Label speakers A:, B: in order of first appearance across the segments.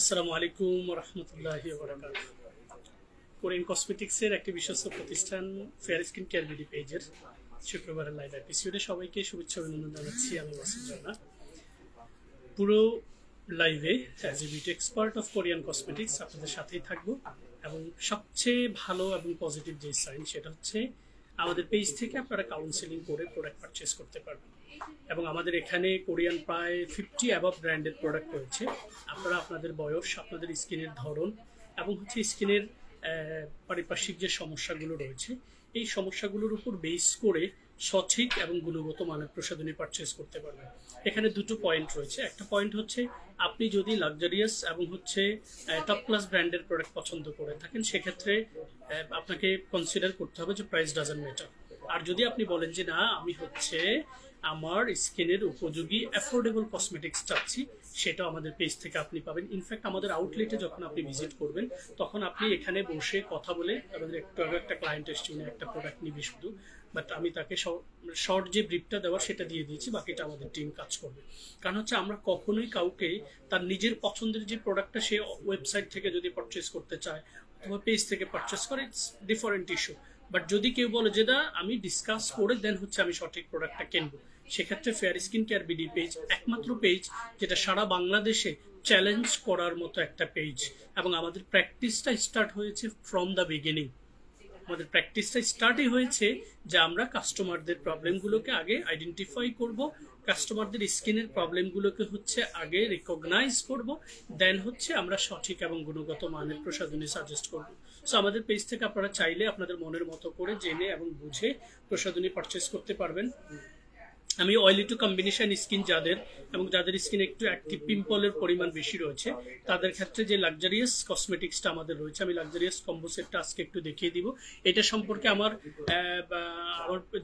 A: আসসালামু আলাইকুম রহমতুল্লাহি ওয়া বারাকাতুহু। কোরিয়ান কসমেটিক্সের একটি বিশ্বস্ত প্রতিষ্ঠান ফেয়ার স্কিন কেয়ার বিডি পেজের শুক্রবারের লাইভ এপিসোডে সবাইকে শুভেচ্ছা অভিনন্দন জানাচ্ছি। আমি ওয়াসিম জানা। পুরো লাইভে as a beauty expert of Korean cosmetics আপনাদের সাথেই থাকবো এবং সবচেয়ে ভালো এবং পজিটিভ যে সাইন সেটা হচ্ছে আমাদের পেজ থেকে আপনারা কাউন্সেলিং করে প্রোডাক্ট পারচেস করতে পারবেন এবং আমাদের এখানে কোরিয়ান প্রায় 50 অ্যাবভ ব্র্যান্ডের প্রোডাক্ট রয়েছে। আপনারা আপনাদের বয়স, আপনাদের স্কিনের ধরন এবং হচ্ছে স্কিনের পারিপার্শ্বিক যে সমস্যাগুলো রয়েছে এই সমস্যাগুলোর উপর বেস করে সঠিক এবং গুণগত মানের প্রসাধনী পারচেস করতে পারবেন। এখানে দুটো পয়েন্ট রয়েছে। একটা পয়েন্ট হচ্ছে আপনি যদি লাক্সারিয়াস এবং হচ্ছে টপ ক্লাস ব্র্যান্ডের প্রোডাক্ট পছন্দ করে থাকেন সেক্ষেত্রে আপনাকে কনসিডার করতে হবে যে প্রাইস ডাজন্ট ম্যাটার। আর যদি আপনি বলেন যে না আমি হচ্ছে আমার স্কিনের উপযোগী অ্যাফোর্ডেবল কসমেটিক্স চাচ্ছি, সেটাও আমাদের পেজ থেকে আপনি পাবেন। ইনফ্যাক্ট আমাদের আউটলেটে যখন আপনি ভিজিট করবেন তখন আপনি এখানে বসে কথা বলে, আমাদের একটা ক্লায়েন্ট এসছে একটা প্রোডাক্ট নিবি শুধু, বাট আমি তাকে শর্ট যে ব্রিফটা দেওয়ার সেটা দিয়ে দিয়েছি, বাকিটা আমাদের টিম কাজ করবে। কারণ হচ্ছে আমরা কখনোই কাউকে তার নিজের পছন্দের যে প্রোডাক্টটা সে ওয়েবসাইট থেকে যদি পারচেস করতে চায় অথবা পেজ থেকে পারচেস করে, ইটস ডিফারেন্ট ইস্যু। বাট যদি কেউ বলে যে না আমি ডিসকাস করে দেন হচ্ছে আমি সঠিক প্রোডাক্টটা কিনবো, সেক্ষেত্রে fair skin care BD page একমাত্র পেজ যেটা সারা বাংলাদেশে চ্যালেঞ্জ করার মতো একটা পেজ। এবং আমাদের প্র্যাকটিসটা স্টার্ট হয়েছে ফ্রম দ্য বিগিনিং। আমাদের প্র্যাকটিসটা স্টার্টই হয়েছে যে আমরা কাস্টমারদের প্রবলেমগুলোকে আগে আইডেন্টিফাই করব, কাস্টমারদের স্কিনের প্রবলেমগুলোকে হচ্ছে আগে রিকগনাইজ করব, দেন হচ্ছে আমরা সঠিক এবং গুণগত মানের প্রসাধনী সাজেস্ট করব। সো আমাদের পেজ থেকে আপনারা চাইলে আপনাদের মনের মতো করে জেনে এবং বুঝে প্রসাধনী পারচেস করতে পারবেন। আমি অয়েলি টু কম্বিনেশন স্কিন যাদের এবং যাদের স্কিনে একটু অ্যাক্টিভ পিম্পলের পরিমাণ বেশি রয়েছে তাদের ক্ষেত্রে যে লাক্সারিয়াস কসমেটিক্সটা আমাদের রয়েছে, আমি লাক্সারিয়াস কম্বো সেটটা আজকে একটু দেখিয়ে দিব। এটা সম্পর্কে আমার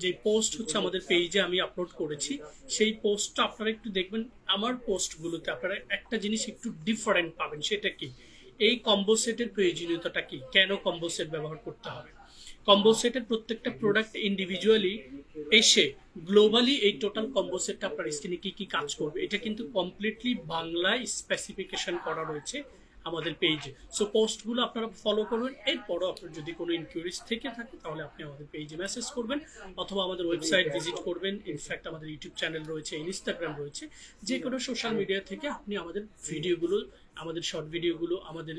A: যে পোস্ট হচ্ছে আমাদের পেজে আমি আপলোড করেছি, সেই পোস্টটা আপনারা একটু দেখবেন। আমার পোস্টগুলোতে আপনারা একটা জিনিস একটু ডিফারেন্ট পাবেন, সেটা কি এই কম্বো সেটের প্রয়োজনীয়তাটা কি, কেন কম্বো সেট ব্যবহার করতে হবে। কম্বো সেটের প্রত্যেকটা প্রোডাক্ট ইন্ডিভিজুয়ালি এসে গ্লোবালি এই টোটাল কম্বো সেটটা আপনার স্কিনে কি কি কাজ করবে এটা কিন্তু কমপ্লিটলি বাংলায় স্পেসিফিকেশন করা রয়েছে আমাদের পেজে। সো পোস্টগুলো আপনারা ফলো করবেন। এরপরও আপনার যদি কোনো ইনকোয়ারিজ থেকে থাকে তাহলে আপনি আমাদের পেজে মেসেজ করবেন অথবা আমাদের ওয়েবসাইট ভিজিট করবেন। ইনফ্যাক্ট আমাদের ইউটিউব চ্যানেল রয়েছে, ইনস্টাগ্রাম রয়েছে, যে কোনো সোশ্যাল মিডিয়া থেকে আপনি আমাদের ভিডিওগুলো, আমাদের শর্ট ভিডিওগুলো, আমাদের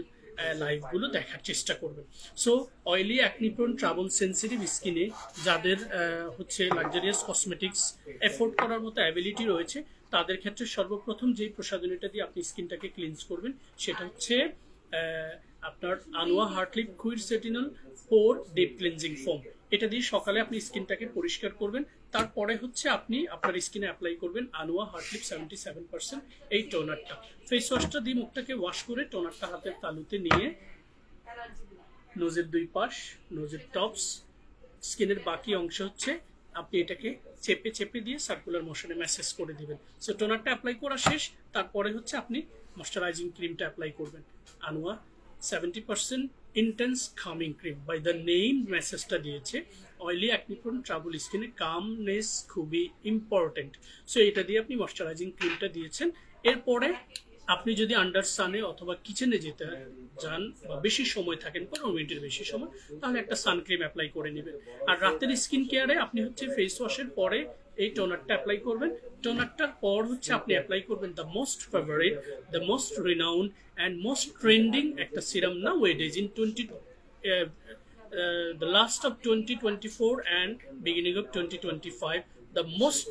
A: লাইভগুলো দেখার চেষ্টা করবেন। So oily acne prone trouble sensitive স্কিনে যাদের হচ্ছে লাক্সারিয়াস কসমেটিক্স এফোর্ড করার মতো অ্যাবিলিটি রয়েছে তাদের ক্ষেত্রে সর্বপ্রথম যেই প্রসাধনীটা দিয়ে আপনি স্কিনটাকে ক্লিনজ করবেন সেটা হচ্ছে আপনার আনোয়া হার্টলিপ কুইর সেটিনল 4 ডিপ ক্লিনজিং ফোম। এটা দিয়ে সকালে আপনি স্কিনটাকে পরিষ্কার করবেন, তারপরে হচ্ছে আপনি আপনার স্কিনে অ্যাপ্লাই করবেন আনোয়া হার্টলিপ 77% এই টোনারটা। ফেস ওয়াশটা দিয়ে মুখটাকে ওয়াশ করে টোনারটা হাতের তালুতে নিয়ে নোজের দুই পাশ, নোজের টপস, স্কিনের বাকি অংশ হচ্ছে আপনি এটাকে চেপে চেপে দিয়ে সার্কুলার মোশনে ম্যাসেজ করে দিবেন। সো টোনারটা অ্যাপ্লাই করা শেষ, তারপরে হচ্ছে আপনি ময়শ্চারাইজিং ক্রিমটা অ্যাপ্লাই করবেন আনোয়া 70% intense calming cream. By the name মেসেজটা দিয়েছে অয়েলি অ্যাকনি প্রোন ট্রাবল স্কিনে কামনেস খুবই ইম্পর্টেন্ট। সো এটা দিয়ে আপনি ময়শ্চারাইজিং ক্রিমটা দিয়েছেন। এরপরে আপনি যদি আন্ডার সানে অথবা কিচেনে যেতে যান বা বেশি সময় থাকেন, 15 মিনিটের বেশি সময়, তাহলে একটা সানক্রিম অ্যাপ্লাই করে নেবেন। আর রাতের স্কিন কেয়ারে আপনি হচ্ছে ফেস ওয়াশের পরে এই টোনারটা অ্যাপ্লাই করবেন। টোনারটার পর হচ্ছে আপনি অ্যাপ্লাই করবেন the most favourite, the most renowned and most trending একটা সিরাম না ওয়েডেজ in the last of 2024 and beginning of 2025 the most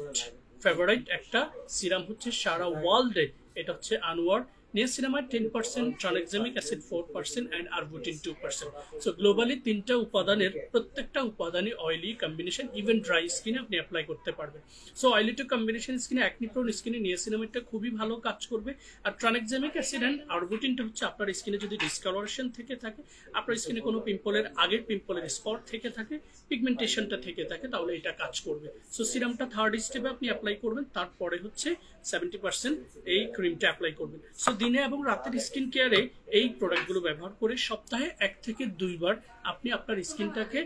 A: favorite একটা সিরাম হচ্ছে সারা ওয়ার্ল্ডে, এটা হচ্ছে আনোয়ার niacinamide 10%, tranexamic acid 4% and arbutin 2%। So globally তিনটা উপাদানের প্রত্যেকটা উপাদানই অয়েলি কম্বিনেশন, ইভেন ড্রাই স্কিনে আপনি অ্যাপ্লাই করতে পারবেন। সো অয়েলি টু কম্বিনেশন স্কিনে অ্যাকনি প্রোন স্কিনে নিয়াসিনামাইডটা খুবই ভালো কাজ করবে। আর ট্রানএক্সামিক অ্যাসিড অ্যান্ড আরবুটিনটা হচ্ছে আপনার স্কিনে যদি ডিসকালারেশন থেকে থাকে, আপনার স্কিনে কোনো পিম্পলের আগের পিম্পলের স্পট থেকে থাকে, পিগমেন্টেশনটা থেকে থাকে, তাহলে এটা কাজ করবে। সো সিরামটা থার্ড স্টেপে আপনি অ্যাপ্লাই করবেন, তারপরে হচ্ছে 70% এই ক্রিমটা অ্যাপ্লাই করবেন। সো দিনে এবং রাতের স্কিন কেয়ারে এই প্রোডাক্টগুলো ব্যবহার করে সপ্তাহে 1 থেকে 2 বার আপনি আপনার স্কিনটাকে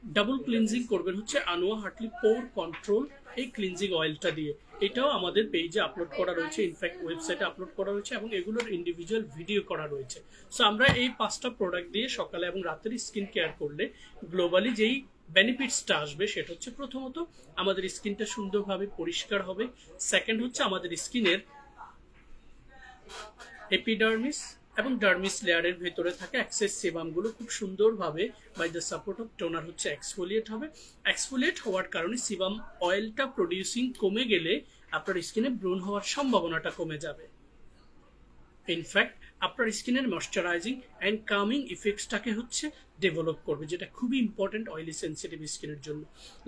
A: ডাবল ক্লিনজিং করবেন হচ্ছে আনোয়া হার্টলি পোর কন্ট্রোল এই ক্লিনজিং অয়েলটা দিয়ে। এটাও আমাদের পেজে আপলোড করা রয়েছে, ইনফ্যাক্ট ওয়েবসাইটে আপলোড করা রয়েছে এবং এগুলোর ইন্ডিভিজুয়াল ভিডিও করা রয়েছে। সো আমরা এই 5টা প্রোডাক্ট দিয়ে সকালে এবং রাতের স্কিন কেয়ার করলে গ্লোবালি যেই বেনিফিটসটা আসবে সেটা হচ্ছে, প্রথমত আমাদের স্কিনটা সুন্দরভাবে পরিষ্কার হবে। সেকেন্ড হচ্ছে আমাদের স্কিনের এপিডার্মিস এবং ডার্মিস লেয়ারের ভেতরে থাকা এক্সেস সেবামগুলো খুব সুন্দরভাবে by the support of toner হচ্ছে এক্সফোলিয়েট হবে। এক্সফোলিয়েট হওয়ার কারণে সিবাম অয়েলটা প্রডিউসিং কমে গেলে আপনার স্কিনে ব্রণ হওয়ার সম্ভাবনাটা কমে যাবে। ইনফ্যাক্ট আপনার স্কিনের ময়শ্চারাইজিং অ্যান্ড কামিং ইফেক্টসটাকে হচ্ছে ডেভেলপ করবে, যেটা খুবই ইম্পর্টেন্ট অয়েলি সেন্সিটিভ স্কিনের জন্য।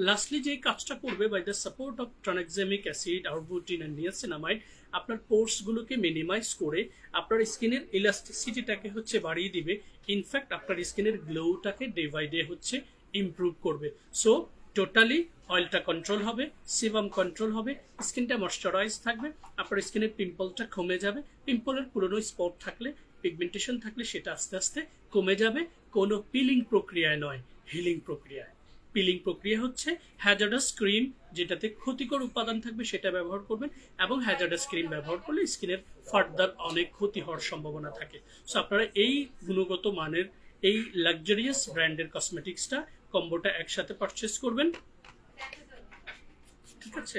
A: লাস্টলি যে কাজটা করবে by the support of tranexamic acid, arbutin and niacinamide, আপনার পোর্সগুলোকে মিনিমাইজ করে আপনার স্কিনের ইলাস্টিসিটিটাকে হচ্ছে বাড়িয়ে দিবে। ইনফ্যাক্ট আপনার স্কিনের গ্লোটাকে ডে বাই ডে হচ্ছে ইমপ্রুভ করবে। সো টোটালি অয়েলটা কন্ট্রোল হবে, সিবাম কন্ট্রোল হবে, স্কিনটা ময়শ্চারাইজ থাকবে, আপনার স্কিনের পিম্পলটা কমে যাবে। পিম্পলের পুরনো স্পট থাকলে, পিগমেন্টেশন থাকলে সেটা আস্তে আস্তে কমে যাবে। কোনো পিলিং প্রক্রিয়ায় নয়, হিলিং প্রক্রিয়ায়। পিলিং প্রক্রিয়া হচ্ছে হ্যাজার্ডাস ক্রিম, যেটাতে ক্ষতিকর উপাদান থাকবে সেটা ব্যবহার করবেন, এবং হ্যাজার্ডাস ক্রিম ব্যবহার করলে স্কিনের ফার্দার অনেক ক্ষতি হওয়ার সম্ভাবনা থাকে। সো আপনারা এই গুণগত মানের এই লাক্সারিয়াস ব্র্যান্ডের কসমেটিক্সটা কম্বোটা একসাথে পারচেস করবেন, ঠিক আছে?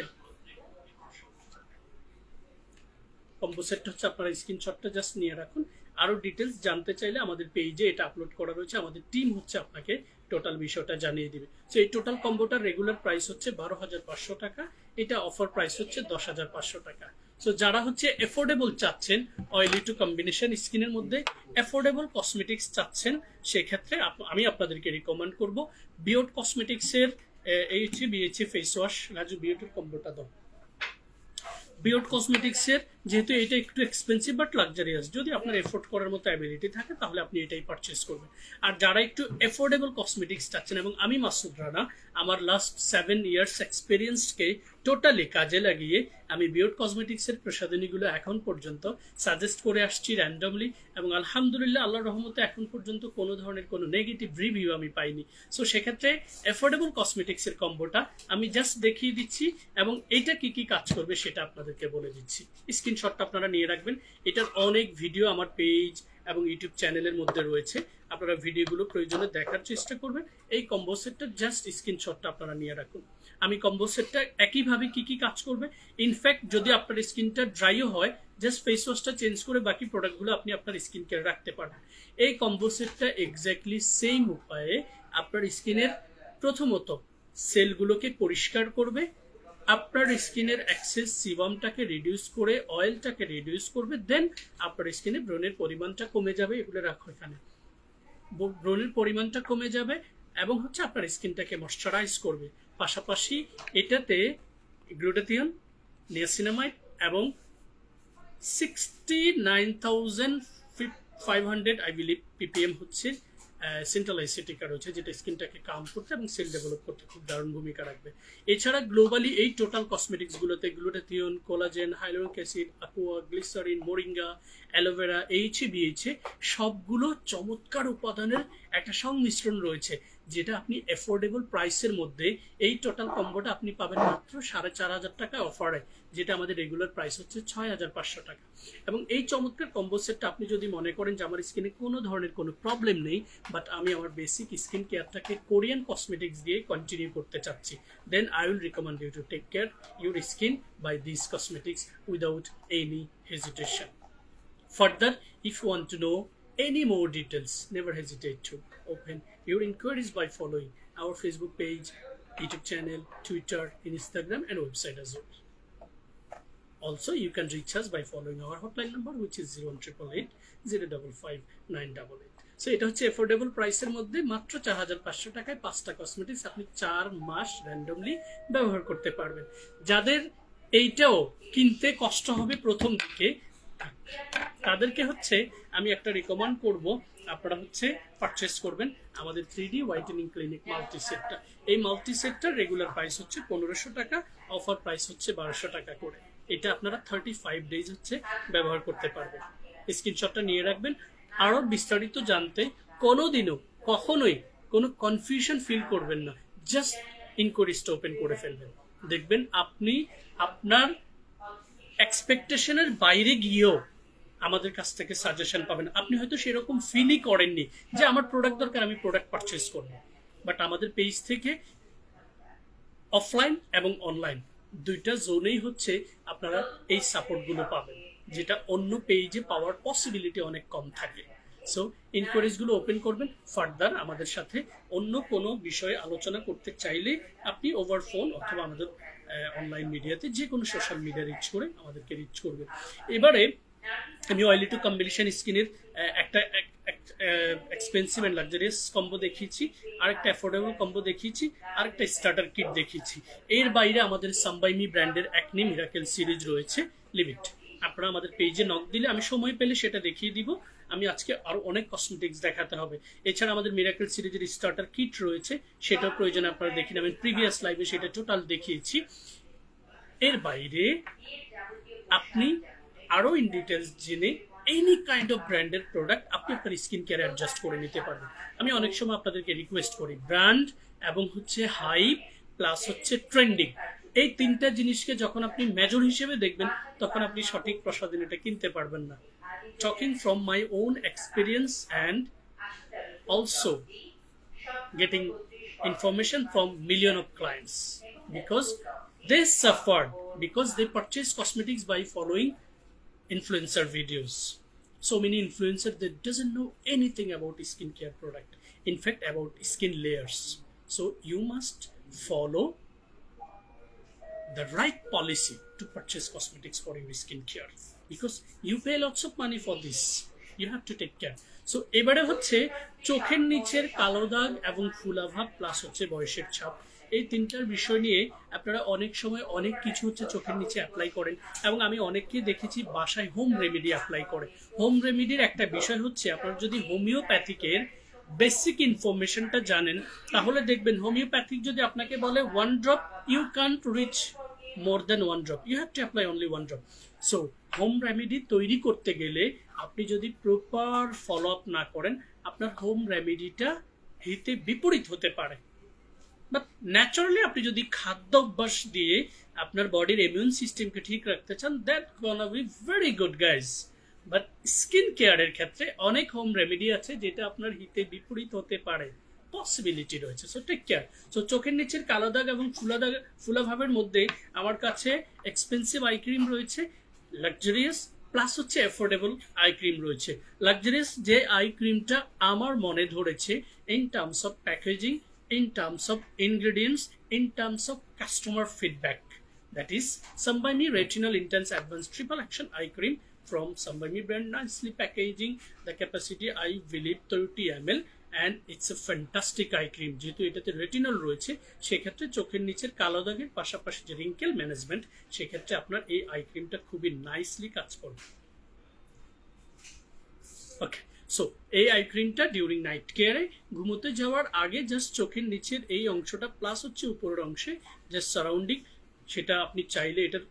A: কম্বো সেটটা হচ্ছে আপনারা স্ক্রিনশটটা জাস্ট নিয়ে রাখুন। আরো ডিটেলস জানতে চাইলে আমাদের পেজে এটা আপলোড করা রয়েছে, আমাদের টিম হচ্ছে আপনাকে টোটাল বিষয়টা জানিয়ে দিবে। সো এই টোটাল কম্বোটার রেগুলার প্রাইস হচ্ছে 12,500 টাকা, এটা অফার প্রাইস হচ্ছে 10,500 টাকা। সো যারা হচ্ছে এফোর্ডেবল চাচ্ছেন, অয়েলি টু কম্বিনেশন স্কিনের মধ্যে এফোর্ডেবল কসমেটিক্স চাচ্ছেন, সেক্ষেত্রে আমি আপনাদেরকে রিকমেন্ড করব বিয়ট কসমেটিক্সের এইচি বিএচি ফেস ওয়াশ। রাজু বিয়টের কম্বোটা দাও। বিয়ট কসমেটিক্সের যেহেতু এটা একটু এক্সপেন্সিভ বাট লাক্সারিয়াস, যদি আপনার এফোর্ড করার মতো অ্যাবিলিটি থাকে তাহলে আপনি এটাই পারচেস করবেন। আর যারা একটু এফোর্ডেবল কসমেটিক্স চাচ্ছেন, এবং আমি মাসুদ রানা আমার লাস্ট 7 ইয়ার্স এক্সপিরিয়েন্সকে টোটালি কাজে লাগিয়ে আমি বিয়ট কসমেটিক্সের প্রসাধনীগুলো এখন পর্যন্ত সাজেস্ট করে আসছি র্যান্ডমলি, এবং আলহামদুলিল্লাহ আল্লাহর রহমতে এখন পর্যন্ত কোনো ধরনের কোনো নেগেটিভ রিভিউ আমি পাইনি। সো সেক্ষেত্রে এফোর্ডেবল কসমেটিক্সের কম্বোটা আমি জাস্ট দেখিয়ে দিচ্ছি, এবং এটা কি কি কাজ করবে সেটা আপনাদেরকে বলে দিচ্ছি। স্ক্রিনশটটা আপনারা নিয়ে রাখবেন। এটার অনেক ভিডিও আমার পেজ এবং ইউটিউব চ্যানেলের মধ্যে রয়েছে, আপনারা ভিডিওগুলো প্রয়োজনে দেখার চেষ্টা করবেন। এই কম্বো সেটটা জাস্ট স্ক্রিনশটটা আপনারা নিয়ে রাখুন। আমি কম্বো সেটটা একইভাবে কি কি কাজ করবে, ইনফ্যাক্ট যদি আপনার স্কিনটা ড্রাইও হয়, জাস্ট ফেস ওয়াশটা চেঞ্জ করে বাকি প্রোডাক্টগুলো আপনি আপনার স্কিন কেয়ার রাখতে পারবেন। এই কম্বো সেটটা এক্স্যাক্টলি সেম উপায়ে আপনার স্কিনের প্রথমত সেলগুলোকে পরিষ্কার করবে, আপনার স্কিনের এক্সেস সিবামটাকে রিডিউস করে অয়েলটাকে রিডিউস করবে, দেন আপনার স্কিনে ব্রণের পরিমাণটা কমে যাবে। এগুলো রাখো এখানে, ব্রণের পরিমাণটা কমে যাবে এবং হচ্ছে আপনার স্কিনটাকে ময়শ্চারাইজ করবে। পাশাপাশি এটাতে গ্লুটাথিয়ন, নিয়াসিনামাইড এবং 69,500 আই বিলিভ ppm হচ্ছে সেন্ট্রাল অ্যাসিটিকা রয়েছে, যেটা স্কিনটাকে কাম করতে এবং সেল ডেভেলপ করতে খুব দারুণ ভূমিকা রাখবে। এছাড়া গ্লোবালি এই টোটাল কসমেটিক্সগুলোতে glutathione, collagen, hyaluronic acid, aqua, glycerin, moringa, aloe vera, এইচে সবগুলো চমৎকার উপাদানের একটা সংমিশ্রণ রয়েছে, যেটা আপনি এফোর্ডেবল প্রাইসের মধ্যে এই টোটাল কম্বোটা আপনি পাবেন মাত্র 4,500 টাকা অফারে, যেটা আমাদের রেগুলার প্রাইস হচ্ছে 6,500 টাকা। এবং এই চমৎকার কম্বো সেটটা আপনি যদি মনে করেন যে আমার স্কিনে কোনো ধরনের কোনো প্রবলেম নেই, বাট আমি আমার বেসিক স্কিন কেয়ারটাকে কোরিয়ান কসমেটিক্স দিয়ে কন্টিনিউ করতে চাচ্ছি, then I will recommend you to take care your skin by this cosmetics without any hesitation. Further, if you want to know any more details, never hesitate to open your inquiries by following our Facebook page, YouTube channel, Twitter, Instagram, and website as well. Also, you can reach us by following our hotline number, which is 01888 055 988. So এটা হচ্ছে affordable প্রাইসের মধ্যে মাত্র 4,500 টাকায় 5টা cosmetics আপনি 4 মাস randomly ব্যবহার করতে পারবেন। যাদের এইটাও কিনতে কষ্ট হবে প্রথম দিকে, তাদেরকে হচ্ছে আমি একটা রিকমেন্ড করব, আপনারা হচ্ছে পারচেস করবেন আমাদের 3D হোয়াইটেনিং ক্লিনিক মাল্টি সেটটা। এই মাল্টি সেটটার রেগুলার প্রাইস হচ্ছে 1500 টাকা, অফার প্রাইস হচ্ছে 1200 টাকা করে। এটা আপনারা 35 ডেজ হচ্ছে ব্যবহার করতে পারবেন। স্ক্রিনশটটা নিয়ে রাখবেন। আরো বিস্তারিত জানতে কোনোদিনও কখনোই কোনো কনফিউশন ফিল করবেন না, জাস্ট ইনকোয়ারিজটা ওপেন করে ফেলবেন, দেখবেন আপনি আপনার এক্সপেকটেশনের বাইরে গিয়েও আমাদের কাছ থেকে সাজেশন পাবেন। আপনি হয়তো সেরকম ফিলই করেননি যে আমার প্রোডাক্ট দরকার, আমি প্রোডাক্ট পারচেস করব, বাট আমাদের পেজ থেকে অফলাইন এবং অনলাইন দুইটা জোনেই হচ্ছে আপনারা এই সাপোর্টগুলো পাবেন, যেটা অন্য পেজে পাওয়ার পসিবিলিটি অনেক কম থাকে। সো ইনকোয়ারিজগুলো ওপেন করবেন। ফার্দার আমাদের সাথে অন্য কোনো বিষয়ে আলোচনা করতে চাইলে আপনি ওভার ফোন অথবা আমাদের অনলাইন মিডিয়াতে যে কোনো সোশ্যাল মিডিয়া রিচ করে আমাদেরকে রিচ করবেন। এবারে আমি অয়েলি টু কম্বিনেশন স্কিনের একটা এক্সপেন্সিভ অ্যান্ড লাক্সারিয়াস কম্বো দেখিয়েছি, আরেকটা অ্যাফোর্ডেবল কম্বো দেখিয়েছি, আরেকটা স্টার্টার কিট দেখিয়েছি। এর বাইরে আমাদের সাম্বাইমি ব্র্যান্ডের অ্যাকনে মিরাকেল সিরিজ রয়েছে লিমিট। আপনারা আমাদের পেজে নক দিলে আমি সময় পেলে সেটা দেখিয়ে দিব। আমি আজকে আরো অনেক কসমেটিক্স দেখাতে হবে। এছাড়া আমাদের মিরাকেল সিরিজের স্টার্টার কিট রয়েছে, সেটার প্রয়োজনে আপনারা দেখে নেবেন। প্রিভিয়াস লাইভে সেটা টোটাল দেখিয়েছি। এর বাইরে আপনি আরো ইন ডিটেলস জেনে এনি কাইন্ড অফ ব্র্যান্ডের প্রোডাক্ট আপনি আপনার স্কিন কেয়ারে অ্যাডজাস্ট করে নিতে পারবেন। আমি অনেক সময় আপনাদেরকে রিকোয়েস্ট করি, ব্র্যান্ড এবং হচ্ছে হাইপ প্লাস হচ্ছে ট্রেন্ডিং, এই তিনটা জিনিসকে যখন আপনি মেজর হিসেবে দেখবেন তখন আপনি সঠিক প্রসাধন এটা কিনতে পারবেন না। Talking from my own experience and also getting information from million of clients, because they suffered because they purchase cosmetics by following influencer videos. So many influencers that doesn't know anything about skincare product, in fact about skin layers. So you must follow the right policy to purchase cosmetics for your skincare, because you pay lots of money for this, you have to take care. So এবারে হচ্ছে চোখের নিচের কালো দাগ এবং ফুলাভাব plus হচ্ছে বয়সের ছাপ, এই তিনটার বিষয় নিয়ে আপনারা অনেক সময় অনেক কিছু হচ্ছে চোখের নিচে অ্যাপ্লাই করেন, এবং আমি অনেককে দেখেছি বাসায় হোম রেমেডি অ্যাপ্লাই করে। হোম রেমেডির একটা বিষয় হচ্ছে আপনারা যদি হোমিওপ্যাথিকের বেসিক ইনফরমেশনটা জানেন তাহলে দেখবেন হোমিওপ্যাথিক যদি আপনাকে বলে 1 drop, you can't reach more than 1 drop, you have to apply only 1 drop. So home remedy তৈরি করতে গেলে আপনি যদি প্রপার ফলো আপ না করেন আপনার হোম রেমেডিটা হিতে বিপরীত হতে পারে। বাট ন্যাচারালি আপনি যদি খাদ্য অভ্যাস দিয়ে আপনার বডির ইমিউন সিস্টেমকে ঠিক রাখতে চান, that gonna be very good guys. But skin কেয়ারের ক্ষেত্রে অনেক হোম রেমেডি আছে যেটা আপনার হিতে বিপরীত হতে পারে, পসিবিলিটি রয়েছে। So take care. সো চোখের নিচের কালো দাগ এবং ফুলাভাবের মধ্যে আমার কাছে এক্সপেন্সিভ আই ক্রিম রয়েছে, লাক্সারিয়াস প্লাস হচ্ছে অ্যাফোর্ডেবল আই ক্রিম রয়েছে। লাক্সারিয়াস যে আই ক্রিমটা আমার মনে ধরেছে in terms of packaging, in terms of ingredients, in terms of customer feedback, that is Sambaimi Retinol Intense Advanced Triple Action Eye Cream from Sambaimi brand, nicely packaging, the capacity I believe 30 ml, and it's a fantastic eye cream. যেহেতু এটাতে retinol রয়েছে সেক্ষেত্রে চোখের নিচের কালো দাগের পাশাপাশি যে রিঙ্কেল ম্যানেজমেন্ট সেক্ষেত্রে আপনার এই আই ক্রিমটা খুবই নাইসলি কাজ করবে। ওকে, সো এই আই ক্রিমটা ডিউরিং নাইট কেয়ারে ঘুমোতে যাওয়ার আগে জাস্ট চোখের নিচের এই অংশটা প্লাস হচ্ছে উপরের অংশে জাস্ট সারাউন্ডিং, সেটা আপনি চাইলে এটার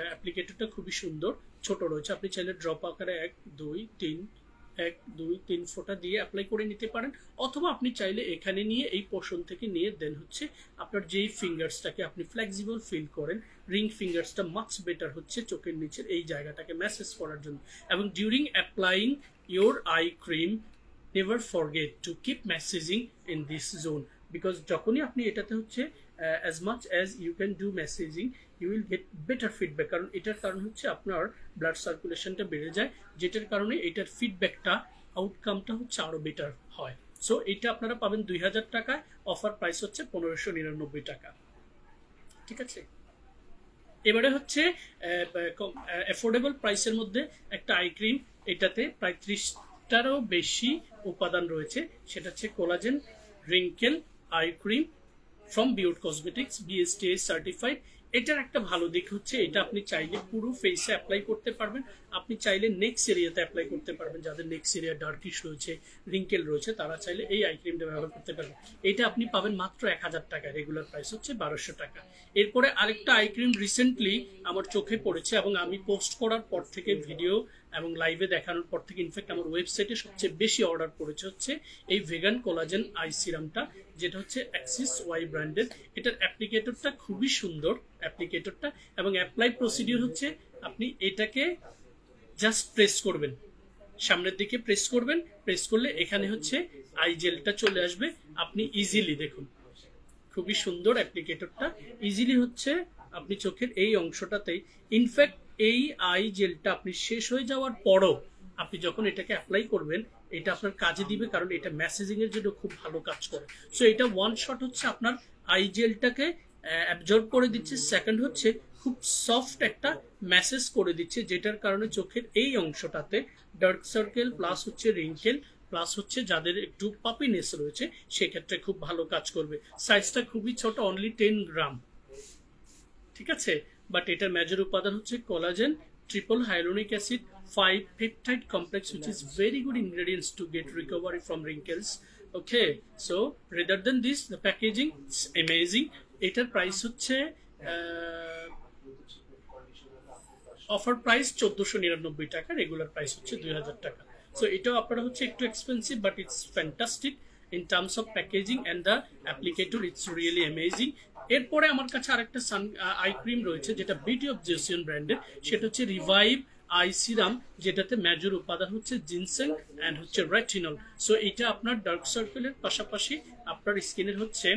A: অ্যাপ্লিকেটরটা খুবই সুন্দর, ছোট রয়েছে, আপনি চাইলে ড্রপ আকারে 1 2 3 ফোঁটা দিয়ে অ্যাপ্লাই করে নিতে পারেন, অথবা আপনি চাইলে এখানে নিয়ে এই পোর্শন থেকে নিয়ে দেন হচ্ছে আপনার যেই ফিঙ্গার্সটাকে আপনি ফ্লেক্সিবল ফিল করেন, রিং ফিঙ্গার্সটা মাচ বেটার হচ্ছে চোখের নিচের এই জায়গাটাকে ম্যাসেজ করার জন্য। এবং during applying your eye cream, never forget to keep massaging in this zone, because যখনই আপনি এটাতে হচ্ছে as much as you can do massaging you will get better feedback, কারণ এটার কারণ হচ্ছে আপনার ব্লাড সার্কুলেশনটা বেড়ে যায়, যেটার কারণে এটার ফিডব্যাকটা আউটকামটা হচ্ছে আরো বেটার হয়। সো এটা আপনারা পাবেন 2000 টাকায়, অফার প্রাইস হচ্ছে 1599 টাকা, ঠিক আছে। এবারে হচ্ছে অ্যাফোর্ডেবল প্রাইসের মধ্যে একটা আই ক্রিম, এটাতে প্রায় 30টারও বেশি উপাদান রয়েছে, সেটা হচ্ছে collagen wrinkle eye cream from বিউট cosmetics, BSTA certified. এটার একটা ভালো দিক হচ্ছে এটা আপনি চাইলে পুরো ফেসে অ্যাপ্লাই করতে পারবেন, আপনি চাইলে নেক্স এরিয়াতে অ্যাপ্লাই করতে পারবেন, যাদের নেক্স এরিয়া ডার্কিশ রয়েছে রিঙ্কেল রয়েছে তারা চাইলে এই আই ক্রিমটা ব্যবহার করতে পারবেন। এটা আপনি পাবেন মাত্র 1000 টাকা, রেগুলার প্রাইস হচ্ছে 1200 টাকা। এরপরে আরেকটা আই ক্রিম রিসেন্টলি আমার চোখে পড়েছে এবং আমি পোস্ট করার পর থেকে ভিডিও এবং লাইভে দেখানোর পর থেকে ইনফ্যাক্ট আমার ওয়েবসাইটে সবচেয়ে বেশি অর্ডার পড়েছে হচ্ছে এই ভেগান কোলাজেন আই সিরামটা, যেটা হচ্ছে অ্যাক্সিস ওয়াই ব্র্যান্ডের। এটার অ্যাপ্লিকেটরটা খুবই সুন্দর অ্যাপ্লিকেটরটা, এবং অ্যাপ্লাই প্রসিডিওর হচ্ছে আপনি এটাকে জাস্ট প্রেস করবেন, সামনের দিকে প্রেস করবেন, প্রেস করলে এখানে হচ্ছে আই জেলটা চলে আসবে। আপনি ইজিলি দেখুন খুবই সুন্দর অ্যাপ্লিকেটরটা, ইজিলি হচ্ছে আপনি চোখের এই অংশটাতেই, ইনফ্যাক্ট এই আই জেলটা আপনি শেষ হয়ে যাওয়ার পরও আপনি যখন এটাকে অ্যাপ্লাই করবেন এটা আপনার কাজে দিবে, কারণ এটা মেসেজিং এর জন্য খুব ভালো কাজ করে। সো এটা ওয়ান শট হচ্ছে আপনার আই জেলটাকে অ্যাবজর্ব করে দিচ্ছে, সেকেন্ড হচ্ছে খুব সফট একটা মেসেজ করে দিচ্ছে, যেটার কারণে চোখের এই অংশটাতে ডার্ক সার্কেল প্লাস হচ্ছে রিঙ্কেল প্লাস হচ্ছে যাদের একটু পাপিনেস রয়েছে সেক্ষেত্রে খুব ভালো কাজ করবে। সাইজটা খুবই ছোট, অনলি 10 গ্রাম, ঠিক আছে। বাট এটার মেজর উপাদান হচ্ছে collagen, triple hyaluronic acid, 5 peptide complex, which is very good ingredients to get recovery from wrinkles. Okay, so rather than this, the packaging is amazing. এটার প্রাইস হচ্ছে অফার প্রাইস 1499 টাকা, regular price হচ্ছে 2000 টাকা। So এটাও আপনারা হচ্ছে একটু expensive, but it's fantastic in terms of packaging and the applicator, it's really amazing. এরপরে আমার কাছে আরেকটা আই ক্রিম রয়েছে যেটা বিউটি অফ জেসিয়ন ব্র্যান্ডের, সেটা হচ্ছে রিভাইভ আই সিরাম, যেটাতে মেজর উপাদান হচ্ছে জিনসেং অ্যান্ড হচ্ছে রেটিনল। সো এটা আপনার ডার্ক সার্কেলের পাশাপাশি আপনার স্কিনের হচ্ছে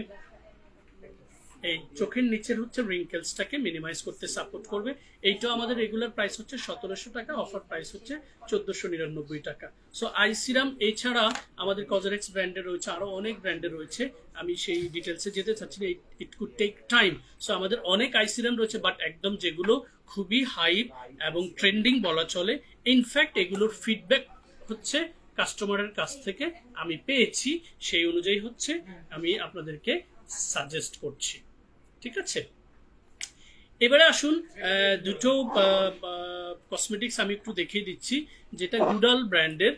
A: এই চোখের নিচের হচ্ছে রিঙ্কেলসটাকে মিনিমাইজ করতে সাপোর্ট করবে। এইটাও আমাদের রেগুলার প্রাইস হচ্ছে 1700 টাকা, অফার প্রাইস হচ্ছে 1499 টাকা। সো আই সিরাম এছাড়া আমাদের কজারেক্স ব্র্যান্ডের রয়েছে, আরো অনেক ব্র্যান্ডের রয়েছে, আমি সেই ডিটেলসে যেতে চাচ্ছি না, it could take time. So আমাদের অনেক আই সিরাম রয়েছে, বাট একদম যেগুলো খুবই হাইপ এবং ট্রেন্ডিং বলা চলে, ইনফ্যাক্ট এগুলোর ফিডব্যাক হচ্ছে কাস্টমারের কাছ থেকে আমি পেয়েছি, সেই অনুযায়ী হচ্ছে আমি আপনাদেরকে সাজেস্ট করছি, ঠিক আছে। এবারে আসুন দুটো কসমেটিক্স আমি একটু দেখিয়ে দিচ্ছি, যেটা গুডাল ব্র্যান্ডের,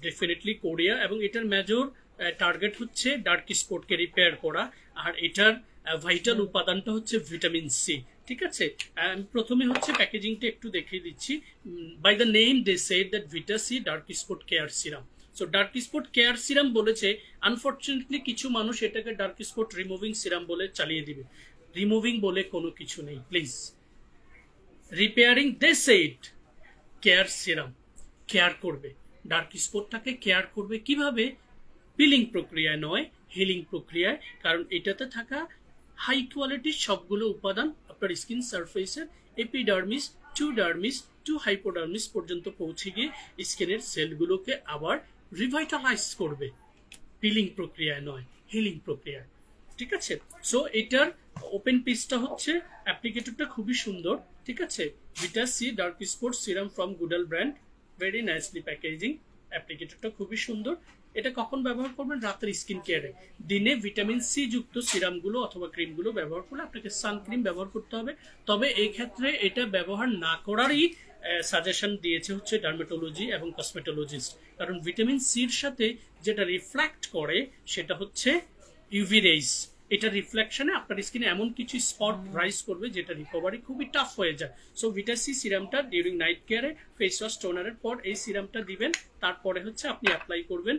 A: ডেফিনেটলি কোরিয়া, এবং এটার মেজর টার্গেট হচ্ছে ডার্ক স্পটকে রিপেয়ার করা, আর এটার ভাইটাল উপাদানটা হচ্ছে ভিটামিন সি, ঠিক আছে। প্রথমে হচ্ছে প্যাকেজিংটা একটু দেখিয়ে দিচ্ছি। By the name they said that vita C dark spot care serum. So dark spot care serum বলেছে, আনফর্চুনেটলি কিছু মানুষ এটাকে ডার্ক স্পট রিমুভিং সিরাম বলে চালিয়ে দিবে। রিমুভিং বলে কোনো কিছু নেই, please. Repairing they said care serum, care করবে ডার্ক স্পটটাকে, কেয়ার করবে কিভাবে? পিলিং প্রক্রিয়ায় নয়, হিলিং প্রক্রিয়ায়, কারণ এটাতে থাকা হাই কোয়ালিটির সবগুলো উপাদান আপনার স্কিন সারফেসের epidermis to dermis to hypodermis পর্যন্ত পৌঁছে গিয়ে স্কিনের সেলগুলোকে আবার রিভাইটালাইজ করবে, পিলিং প্রক্রিয়ায় নয়, হিলিং প্রক্রিয়ায়, ঠিক আছে। সো এটার ওপেন পিসটা হচ্ছে, অ্যাপ্লিকেটরটা খুবই সুন্দর, ঠিক আছে। Vita C dark spot serum from Goodal brand, very nicely packaging, অ্যাপ্লিকেটরটা খুবই সুন্দর। এটা কখন ব্যবহার করবেন? রাতের স্কিন কেয়ারে। দিনে ভিটামিন সি যুক্ত সিরামগুলো অথবা ক্রিমগুলো ব্যবহার করলে আপনাকে সানক্রিম ব্যবহার করতে হবে, তবে এই ক্ষেত্রে এটা ব্যবহার না করারই সাজেশন দিয়েছে হচ্ছে ডার্মেটোলজি এবং কসমেটোলজিস্ট, কারণ ভিটামিন সির সাথে যেটা রিফ্লেক্ট করে সেটা হচ্ছে ইউভি রেজ। এটা রিফ্লেকশনে আপনার স্কিনে এমন কিছু স্পট রাইজ করবে যেটা রিকভারি খুবই টাফ হয়ে যায়। সো ভিটা সি সিরামটা ডিউরিং নাইট কেয়ারে ফেস ওয়াশ টোনারের পর এই সিরামটা দিবেন, তারপরে হচ্ছে আপনি অ্যাপ্লাই করবেন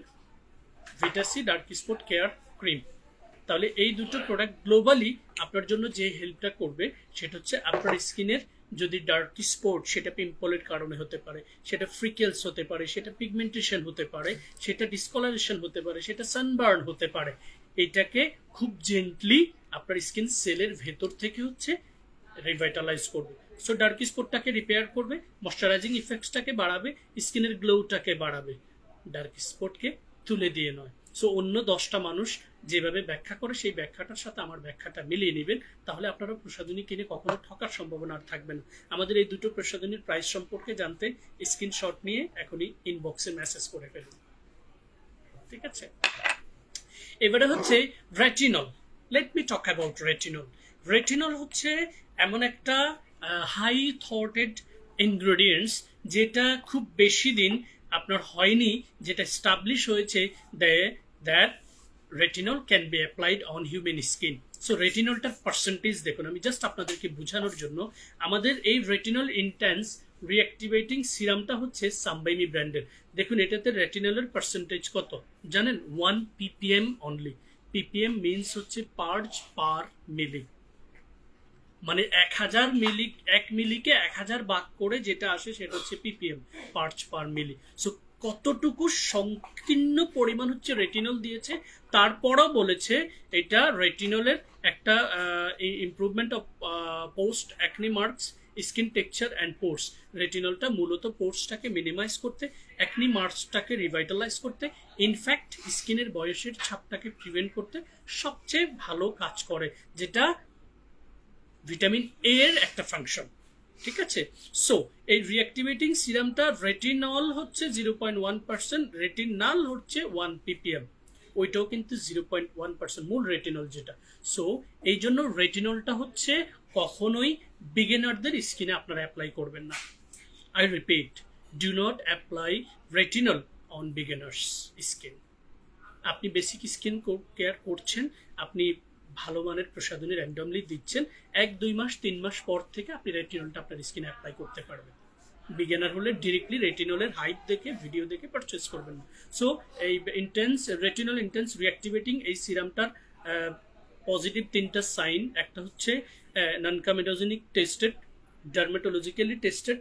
A: vita C dark spot care cream. তাহলে এই দুটো প্রোডাক্ট গ্লোবালি আপনার জন্য যে হেল্পটা করবে সেটা হচ্ছে আপনার স্কিনের যদি ডার্ক স্পট, সেটা পিম্পলের কারণে হতে পারে, সেটা ফ্রিকেলস হতে পারে, সেটা পিগমেন্টেশন হতে পারে, সেটা ডিসকলারেশন হতে পারে, সেটা সানবার্ন হতে পারে, এটাকে খুব জেন্টলি আপনার স্কিন সেলের ভেতর থেকে হচ্ছে রিভাইটালাইজ করবে। সো ডার্ক স্পটটাকে রিপেয়ার করবে, ময়শ্চারাইজিং ইফেক্টসটাকে বাড়াবে, স্কিনের গ্লোটাকে বাড়াবে, ডার্ক স্পটকে তুলে দিয়ে নয়। সো অন্য 10টা মানুষ যেভাবে ব্যাখ্যা করে সেই ব্যাখ্যাটার সাথে আমার ব্যাখ্যাটা মিলিয়ে নেবেন, তাহলে আপনারা প্রসাধনী কিনে কখনো ঠকার সম্ভাবনা আর থাকবে না। আমাদের এই দুটো প্রসাধনীর প্রাইস সম্পর্কে জানতে স্ক্রিনশট নিয়ে এখনই ইনবক্সে মেসেজ করে ফেলুন, ঠিক আছে। এবারে হচ্ছে retinol. Let me talk about retinol. Retinol হচ্ছে এমন একটা হাই থটেড ইনগ্রেডিয়েন্টস যেটা খুব বেশি দিন আপনার হয়নি, যেটা এস্টাবলিশ হয়েছে that retinol can be applied on human skin. So রেটিনলটার পার্সেন্টেজ দেখুন, আমি জাস্ট আপনাদেরকে বোঝানোর জন্য, আমাদের এই রেটিনল ইন্টেন্স রিঅ্যাক্টিভেটিং সিরামটা হচ্ছে সামবাইমি ব্র্যান্ডের। দেখুন এটাতে রেটিনলের পার্সেন্টেজ কত জানেন? 1 ppm অনলি। ppm মিনস হচ্ছে পার্টস পার মিলি, মানে 1000 মিলি, 1 মিলিকে 1000 ভাগ করে যেটা আসে সেটা হচ্ছে ppm, পার্টস পার মিলি। সো কতটুকু সংকীর্ণ পরিমাণ হচ্ছে রেটিনল দিয়েছে, তারপরও বলেছে এটা রেটিনলের একটা improvement of post acne marks, skin texture and pores. রেটিনলটা মূলত পোর্সটাকে মিনিমাইজ করতে, অ্যাকনি মার্কসটাকে রিভাইটালাইজ করতে, ইনফ্যাক্ট স্কিনের বয়সের ছাপটাকে প্রিভেন্ট করতে সবচেয়ে ভালো কাজ করে, যেটা ভিটামিন এ এর একটা ফাংশন। ঠিক আছে, সো এই রিঅ্যাক্টিভেটিং সিরামটা রেটিনল হচ্ছে 0.1%, রেটিনাল হচ্ছে 1 ppm, ওইটাও কিন্তু 0.1% মূল রেটিনল যেটা। সো এই জন্য রেটিনলটা হচ্ছে কখনোই বিগিনারদের স্কিনে আপনারা অ্যাপ্লাই করবেন না। I repeat, do not apply retinol on beginners skin. আপনি বেসিক স্কিন কেয়ার করছেন, আপনি ভালো মানের প্রসাধনী র্যান্ডমলি দিচ্ছেন, 1-2 মাস 3 মাস পর থেকে আপনি রেটিনলটা আপনার স্কিনে অ্যাপ্লাই করতে পারবেন। বিগিনার হলে ডিরেক্টলি রেটিনলের হাইট দেখে, ভিডিও দেখে পারচেস করবেন না। সো এই ইন্টেন্স রেটিনল ইন্টেন্স রিঅ্যাক্টিভেটিং এই সিরামটার পজিটিভ 3টা সাইন। একটা হচ্ছে non comedogenic tested, dermatologically tested,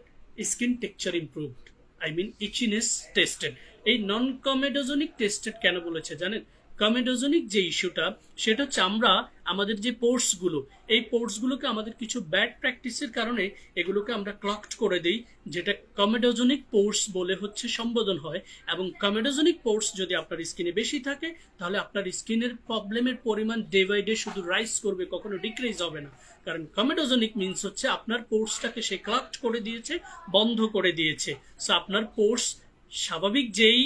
A: skin texture improved, I mean itchiness tested. এই নন কমেডোজেনিক টেস্টেড কেন বলেছে জানেন? কমেডোজেনিক যে ইস্যুটা সেটা হচ্ছে আমরা আমাদের যে পোর্সগুলো, এই পোর্সগুলোকে আমাদের কিছু ব্যাড প্র্যাকটিসের কারণে এগুলোকে আমরা ক্লকড করে দিই, যেটা কমেডোজেনিক পোর্স বলে হচ্ছে সম্বোধন হয়। এবং কমেডোজেনিক পোর্স যদি আপনার স্কিনে বেশি থাকে তাহলে আপনার স্কিনের প্রবলেমের পরিমাণ ডে বাই ডে শুধু রাইজ করবে, কখনো ডিক্রিজ হবে না। কারণ কমেডোজেনিক মিনস হচ্ছে আপনার পোর্সটাকে সে ক্লকড করে দিয়েছে, বন্ধ করে দিয়েছে। সো আপনার পোর্স স্বাভাবিক যেই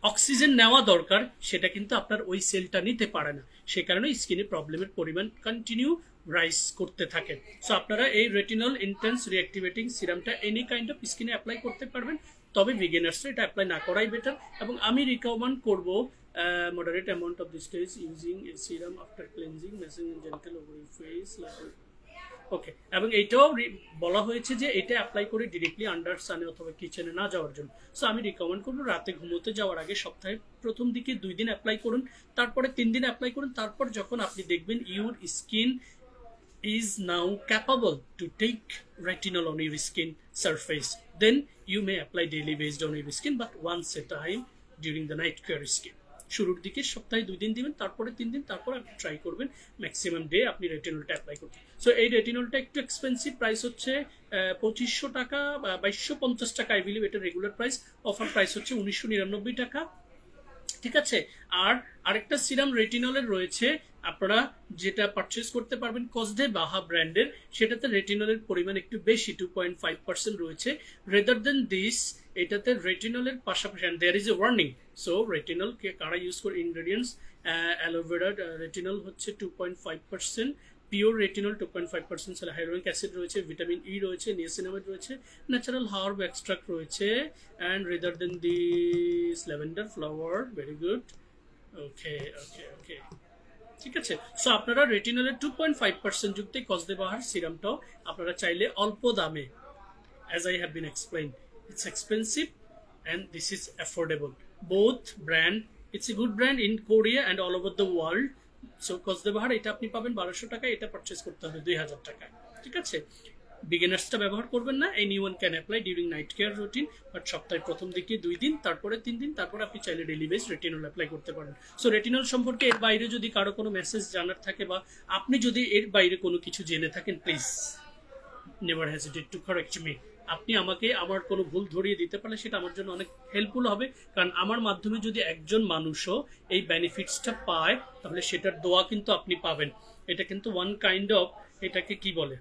A: অক্সিজেন নেওয়া দরকার সেটা কিন্তু আপনার ওই সেলটা নিতে পারে না, সে কারণে স্কিনে প্রবলেমের পরিমাণ কন্টিনিউ রাইজ করতে থাকে। সো আপনারা এই রেটিনল ইন্টেন্স রিঅ্যাক্টিভেটিং সিরামটা এনি কাইন্ড অফ স্কিনে অ্যাপ্লাই করতে পারবেন, তবে বিগিনার্সরা এটা অ্যাপ্লাই না করাই বেটার। এবং আমি রিকমেন্ড করব moderate amount of this days using a serum after cleansing massage gentle over face like. Okay, এবং এইটাও বলা হয়েছে যে এটা অ্যাপ্লাই করে ডিরেক্টলি আন্ডার সানে অথবা কিচেনে না যাওয়ার জন্য। সো আমি রিকমেন্ড করবো রাতে ঘুমোতে যাওয়ার আগে সপ্তাহে প্রথম দিকে 2 দিন অ্যাপ্লাই করুন, তারপরে 3 দিন অ্যাপ্লাই করুন। তারপর যখন আপনি দেখবেন your skin is now capable to take retinol on your skin surface, then you may apply daily based on your skin, but once a time during the night care skin. শুরুর দিকে সপ্তাহে 2 দিন দিবেন, তারপরে 3 দিন, তারপর আপনি ট্রাই করবেন ম্যাক্সিমাম ডে আপনি রেটিনলটা অ্যাপ্লাই করতে। সো এই রেটিনলটা একটু এক্সপেন্সিভ, প্রাইস হচ্ছে 2500 টাকা বা 2250 টাকা আই বিলিভ এটা রেগুলার প্রাইস। অফার প্রাইস হচ্ছে 1999 টাকা। ঠিক আছে, আর আরেকটা সিরাম রেটিনলের রয়েছে আপনারা যেটা পারচেজ করতে পারবেন কসদে বাহা ব্র্যান্ডের, সেটাতে রেটিনলের পরিমাণ একটু বেশি 2.5% রয়েছে। রেদার দেন দিস এটাতে রেটিনলের পাশাপাশি there is a warning. So retinol কে কারা ইউজ করে ইনগ্রেডিয়েন্টস, অ্যালোভেরা রেটিনল হচ্ছে 2.5%, পিওর রেটিনল 2.5%, হাইড্রোনিক অ্যাসিড রয়েছে, ভিটামিন ই রয়েছে, নিয়াসিনামাইড রয়েছে, ন্যাচারাল হার্ব এক্সট্রাক্ট রয়েছে, and rather than this lavender flower. Very good. Okay okay okay, ঠিক আছে। সো আপনারা রেটিনলের 2.5% যুক্ত কসদে বাহার সিরামটাও আপনারা চাইলে অল্প দামে, as I have been explained, it's expensive and this is affordable. Both brand, it's a good brand in Korea and all over the world. So কসদে বাহার এটা আপনি পাবেন 1200 টাকা, এটা পারচেজ করতে হবে 2000 টাকা। ঠিক আছে, বিগিনার্সটা ব্যবহার করবেন না। Anyone can apply during night care routine, but সপ্তাহের প্রথম দিকে 2 দিন, তারপরে 3 দিন, তারপরে আপনি চাইলে ডেইলি বেস রেটিনল অ্যাপ্লাই করতে পারেন। সো রেটিনল সম্পর্কে এর বাইরে যদি কারো কোনো মেসেজ জানার থাকে বা আপনি যদি এর বাইরে কোনো কিছু জেনে থাকেন, please never hesitate two correct me. আপনি আমাকে আমার কোনো ভুল ধরিয়ে দিতে পারলে সেটা আমার জন্য অনেক হেল্পফুল হবে, কারণ আমার মাধ্যমে যদি একজন মানুষও এই বেনিফিটসটা পায় তাহলে সেটার দোয়া কিন্তু আপনি পাবেন। এটা কিন্তু ওয়ান কাইন্ড অফ, এটাকে কি বলে,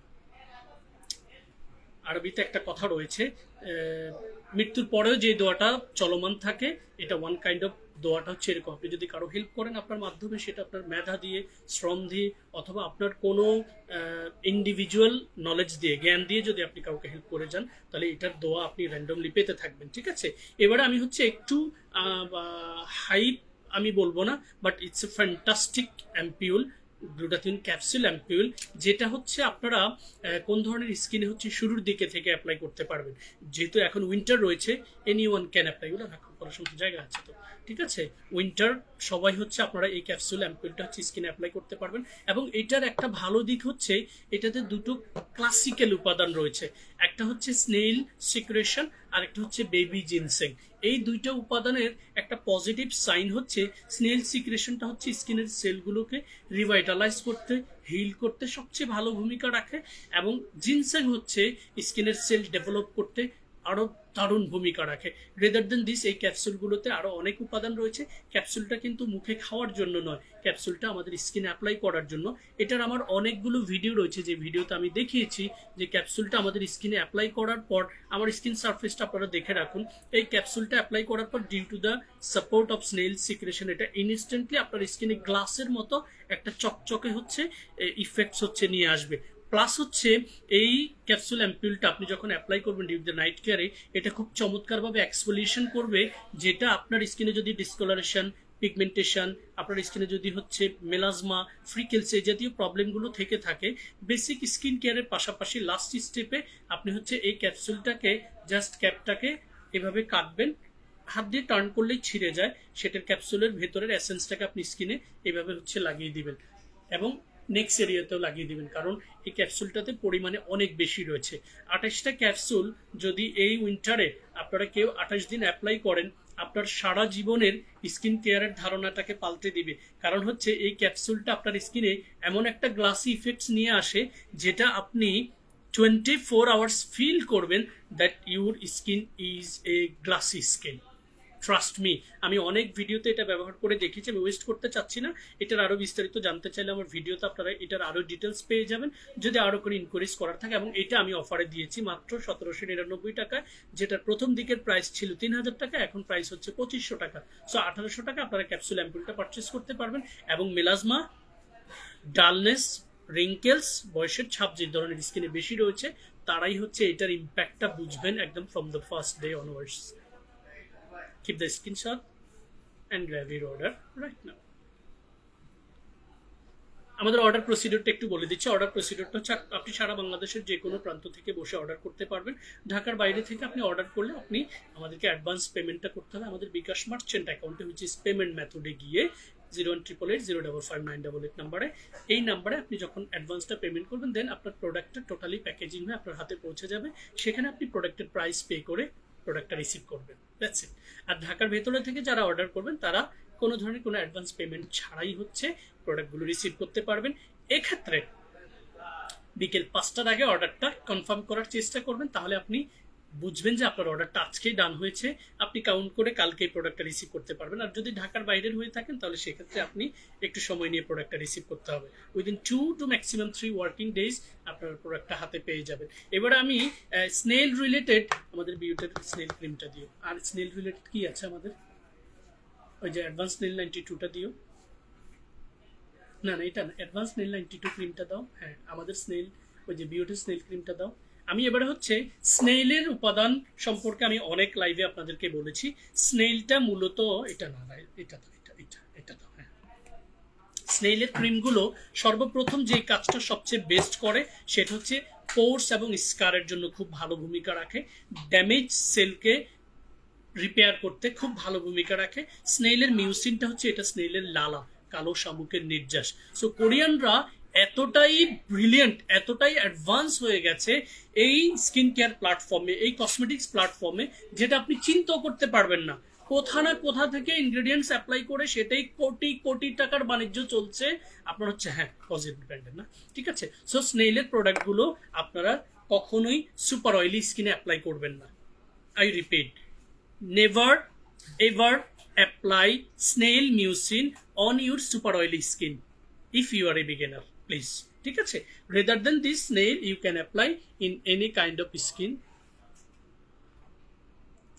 A: আরবিতে একটা কথা রয়েছে, মৃত্যুর পরেও যে দোয়াটা চলমান থাকে, এটা ওয়ান কাইন্ড অফ দোয়াটা হচ্ছে এরকম। আপনি যদি কারো হেল্প করেন আপনার মাধ্যমে, সেটা আপনার মেধা দিয়ে, শ্রম দিয়ে, অথবা আপনার কোনো ইন্ডিভিজুয়াল নলেজ দিয়ে, জ্ঞান দিয়ে যদি আপনি কাউকে হেল্প করে যান, তাহলে এটার দোয়া আপনি র্যান্ডমলি পেতে থাকবেন। ঠিক আছে, এবারে আমি হচ্ছে একটু হাইপ আমি বলবো না, but it's a fantastic ampoule glutathione capsule ampoule, যেটা হচ্ছে আপনারা কোন ধরনের স্কিনে হচ্ছে শুরুর দিকে থেকে অ্যাপ্লাই করতে পারবেন। যেহেতু এখন উইন্টার রয়েছে, এনি ওয়ান ক্যান অ্যাপ্লাই, ওগুলো করার সময় জায়গা আছে তো, ঠিক আছে। উইন্টার সবাই হচ্ছে আপনারা এই ক্যাপসুল অ্যাম্পিউলটা হচ্ছে স্কিনে অ্যাপ্লাই করতে পারবেন। এবং এটার একটা ভালো দিক হচ্ছে এটাতে দুটো ক্লাসিক্যাল উপাদান রয়েছে, একটা হচ্ছে স্নেইল সিক্রেশন আর একটা হচ্ছে বেবি জিনসেং। এই দুইটা উপাদানের একটা পজিটিভ সাইন হচ্ছে স্নেইল সিক্রেশনটা হচ্ছে স্কিনের সেলগুলোকে রিভাইটালাইজ করতে, হিল করতে সবচেয়ে ভালো ভূমিকা রাখে, এবং জিনসেং হচ্ছে স্কিনের সেল ডেভেলপ করতে আরো দারুণ ভূমিকা রাখে। রেদার দেন দিস, এই ক্যাপসুলগুলোতে আরো অনেক উপাদান রয়েছে। ক্যাপসুলটা কিন্তু মুখে খাওয়ার জন্য নয়, ক্যাপসুলটা আমাদের স্কিনে অ্যাপ্লাই করার জন্য। এটার আমার অনেকগুলো ভিডিও রয়েছে, যে ভিডিওতে আমি দেখিয়েছি যে ক্যাপসুলটা আমাদের স্কিনে অ্যাপ্লাই করার পর আমার স্কিন সারফেসটা আপনারা দেখে রাখুন। এই ক্যাপসুলটা অ্যাপ্লাই করার পর due to the support of snail secretion, এটা ইনস্ট্যান্টলি আপনার স্কিনে গ্লাসের মতো একটা চকচকে হচ্ছে ইফেক্টস হচ্ছে নিয়ে আসবে। প্লাস হচ্ছে এই ক্যাপসুল অ্যাম্পিউলটা আপনি যখন অ্যাপ্লাই করবেন ডিউ দ্য নাইট কেয়ারে, এটা খুব চমৎকারভাবে এক্সফোলিয়েশন করবে, যেটা আপনার স্কিনে যদি ডিসকলারেশন, পিগমেন্টেশন, আপনার স্কিনে যদি হচ্ছে মেলাজমা, ফ্রিকেলস এই জাতীয় প্রবলেমগুলো থেকে থাকে, বেসিক স্কিন কেয়ারের পাশাপাশি লাস্ট স্টেপে আপনি হচ্ছে এই ক্যাপসুলটাকে জাস্ট ক্যাপটাকে এভাবে কাটবেন, হাত দিয়ে টার্ন করলেই ছিঁড়ে যায়, সেটার ক্যাপসুলের ভেতরের এসেন্সটাকে আপনি স্কিনে এভাবে হচ্ছে লাগিয়ে দিবেন এবং নেক্সট এরিয়াতেও লাগিয়ে দিবেন, কারণ এই ক্যাপসুলটাতে পরিমাণে অনেক বেশি রয়েছে। 28টা ক্যাপসুল যদি এই উইন্টারে আপনারা কেউ 28 দিন অ্যাপ্লাই করেন, আপনার সারা জীবনের স্কিন কেয়ারের ধারণাটাকে পাল্টে দিবে। কারণ হচ্ছে এই ক্যাপসুলটা আপনার স্কিনে এমন একটা গ্লাসি ইফেক্টস নিয়ে আসে, যেটা আপনি 24 আওয়ার্স ফিল করবেন that your skin is a glassy skin. Trust me, আমি অনেক ভিডিওতে এটা ব্যবহার করে দেখেছি, আমি ওয়েস্ট করতে চাচ্ছি না। এটার আরো বিস্তারিত জানতে চাইলে আমার ভিডিওতে আপনারা এটার আরো ডিটেলস পেয়ে যাবেন, যদি আরো কোনো ইনকোয়ারিজ করার থাকে। এবং এটা আমি অফারে দিয়েছি মাত্র 1799 টাকায়, যেটার প্রথম দিকের প্রাইস ছিল 3000 টাকা, এখন প্রাইস হচ্ছে 2500 টাকা। সো 1800 টাকা আপনারা ক্যাপসুল অ্যাম্পুলটা পারচেস করতে পারবেন। এবং মেলাজমা, ডালনেস, রিঙ্কেলস, বয়সের ছাপ যে ধরনের স্কিনে বেশি রয়েছে, তারাই হচ্ছে এটার ইম্প্যাক্টটা বুঝবেন একদম from the first day onwards. Keep the screenshot and grab your order right now. আমাদের অর্ডার প্রসিডিউরটা একটু বলে দিচ্ছি। অর্ডার প্রসিডিউরটা হচ্ছে আপনি সারা বাংলাদেশের যে কোনো প্রান্ত থেকে বসে অর্ডার করতে পারবেন। ঢাকার বাইরে থেকে আপনি অর্ডার করলে আপনি আমাদেরকে অ্যাডভান্স পেমেন্টটা করতে হবে আমাদের বিকাশ মার্চেন্ট অ্যাকাউন্টে, হুইচ ইজ পেমেন্ট মেথডে গিয়ে 01888055988 নাম্বারে, এই নাম্বারে আপনি যখন অ্যাডভান্সটা পেমেন্ট করবেন, দেন আপনার প্রোডাক্টটা টোটালি প্যাকেজিং হয়ে আপনার হাতে পৌঁছে যাবে। সেখানে আপনি প্রোডাক্টের প্রাইস পে করে প্রোডাক্টটা রিসিভ করবেন, দ্যাটস ইট। আর ঢাকার ভেতরে থেকে যারা অর্ডার করবেন, তারা কোনো ধরনের কোনো অ্যাডভান্স পেমেন্ট ছাড়াই হচ্ছে প্রোডাক্টগুলো রিসিভ করতে পারবেন। এক্ষেত্রে বিকেল 5টার আগে অর্ডারটা কনফার্ম করার চেষ্টা করবেন, তাহলে আপনি বুঝবেন যে আপনার অর্ডারটা আজকেই ডান হয়েছে, আপনি কাউন্ট করে কালকে প্রোডাক্টটা রিসিভ করতে পারবেন। আর যদি ঢাকার বাইরের হয়ে থাকেন, তাহলে সেক্ষেত্রে আপনি একটু সময় নিয়ে প্রোডাক্টটা রিসিভ করতে হবে। Within 2 to maximum 3 working days আপনার প্রোডাক্টটা হাতে পেয়ে যাবেন। এবারে আমি স্নেল রিলেটেড আমাদের বিউটির স্নেল ক্রিমটা দিও। আর স্নেল রিলেটেড কি আছে আমাদের, ওই যে অ্যাডভান্স স্নেল 92টা দিও। না না, এটা না, অ্যাডভান্স স্নেল 92 ক্রিমটা দাও। হ্যাঁ, আমাদের স্নেল ওই যে বিউটির স্নেল ক্রিমটা দাও। আমি এবারে হচ্ছে স্নেইলের উপাদান সম্পর্কে আমি অনেক লাইভে আপনাদেরকে বলেছি। স্নেইলটা মূলত এটা না, এটা দাও, এটা দাও। হ্যাঁ, স্নেইলের ক্রিমগুলো সর্বপ্রথম যে কাজটা সবচেয়ে বেস্ট করে, সেটা হচ্ছে পোর্স এবং স্কারের জন্য খুব ভালো ভূমিকা রাখে, ড্যামেজ সেলকে রিপেয়ার করতে খুব ভালো ভূমিকা রাখে। স্নেইলের মিউসিনটা হচ্ছে এটা স্নেইলের লালা, কালো শামুকের নির্যাস। সো কোরিয়ানরা এতটাই ব্রিলিয়েন্ট, এতটাই অ্যাডভান্স হয়ে গেছে এই স্কিন কেয়ার প্ল্যাটফর্মে, এই কসমেটিক্স প্ল্যাটফর্মে, যেটা আপনি চিন্তাও করতে পারবেন না। কোথা না কোথা থেকে ইনগ্রেডিয়েন্টস অ্যাপ্লাই করে সেটাই কোটি কোটি টাকার বাণিজ্য চলছে আপনার হচ্ছে। হ্যাঁ, পজিটিভ ব্র্যান্ডের না, ঠিক আছে। সো স্নেইলের প্রোডাক্টগুলো আপনারা কখনোই সুপার অয়েলি স্কিনে অ্যাপ্লাই করবেন না। I repeat, never ever apply snail mucin on your super oily skin if you are a beginner, please, ঠিক আছে। rather than this snail you can apply in any kind of skin,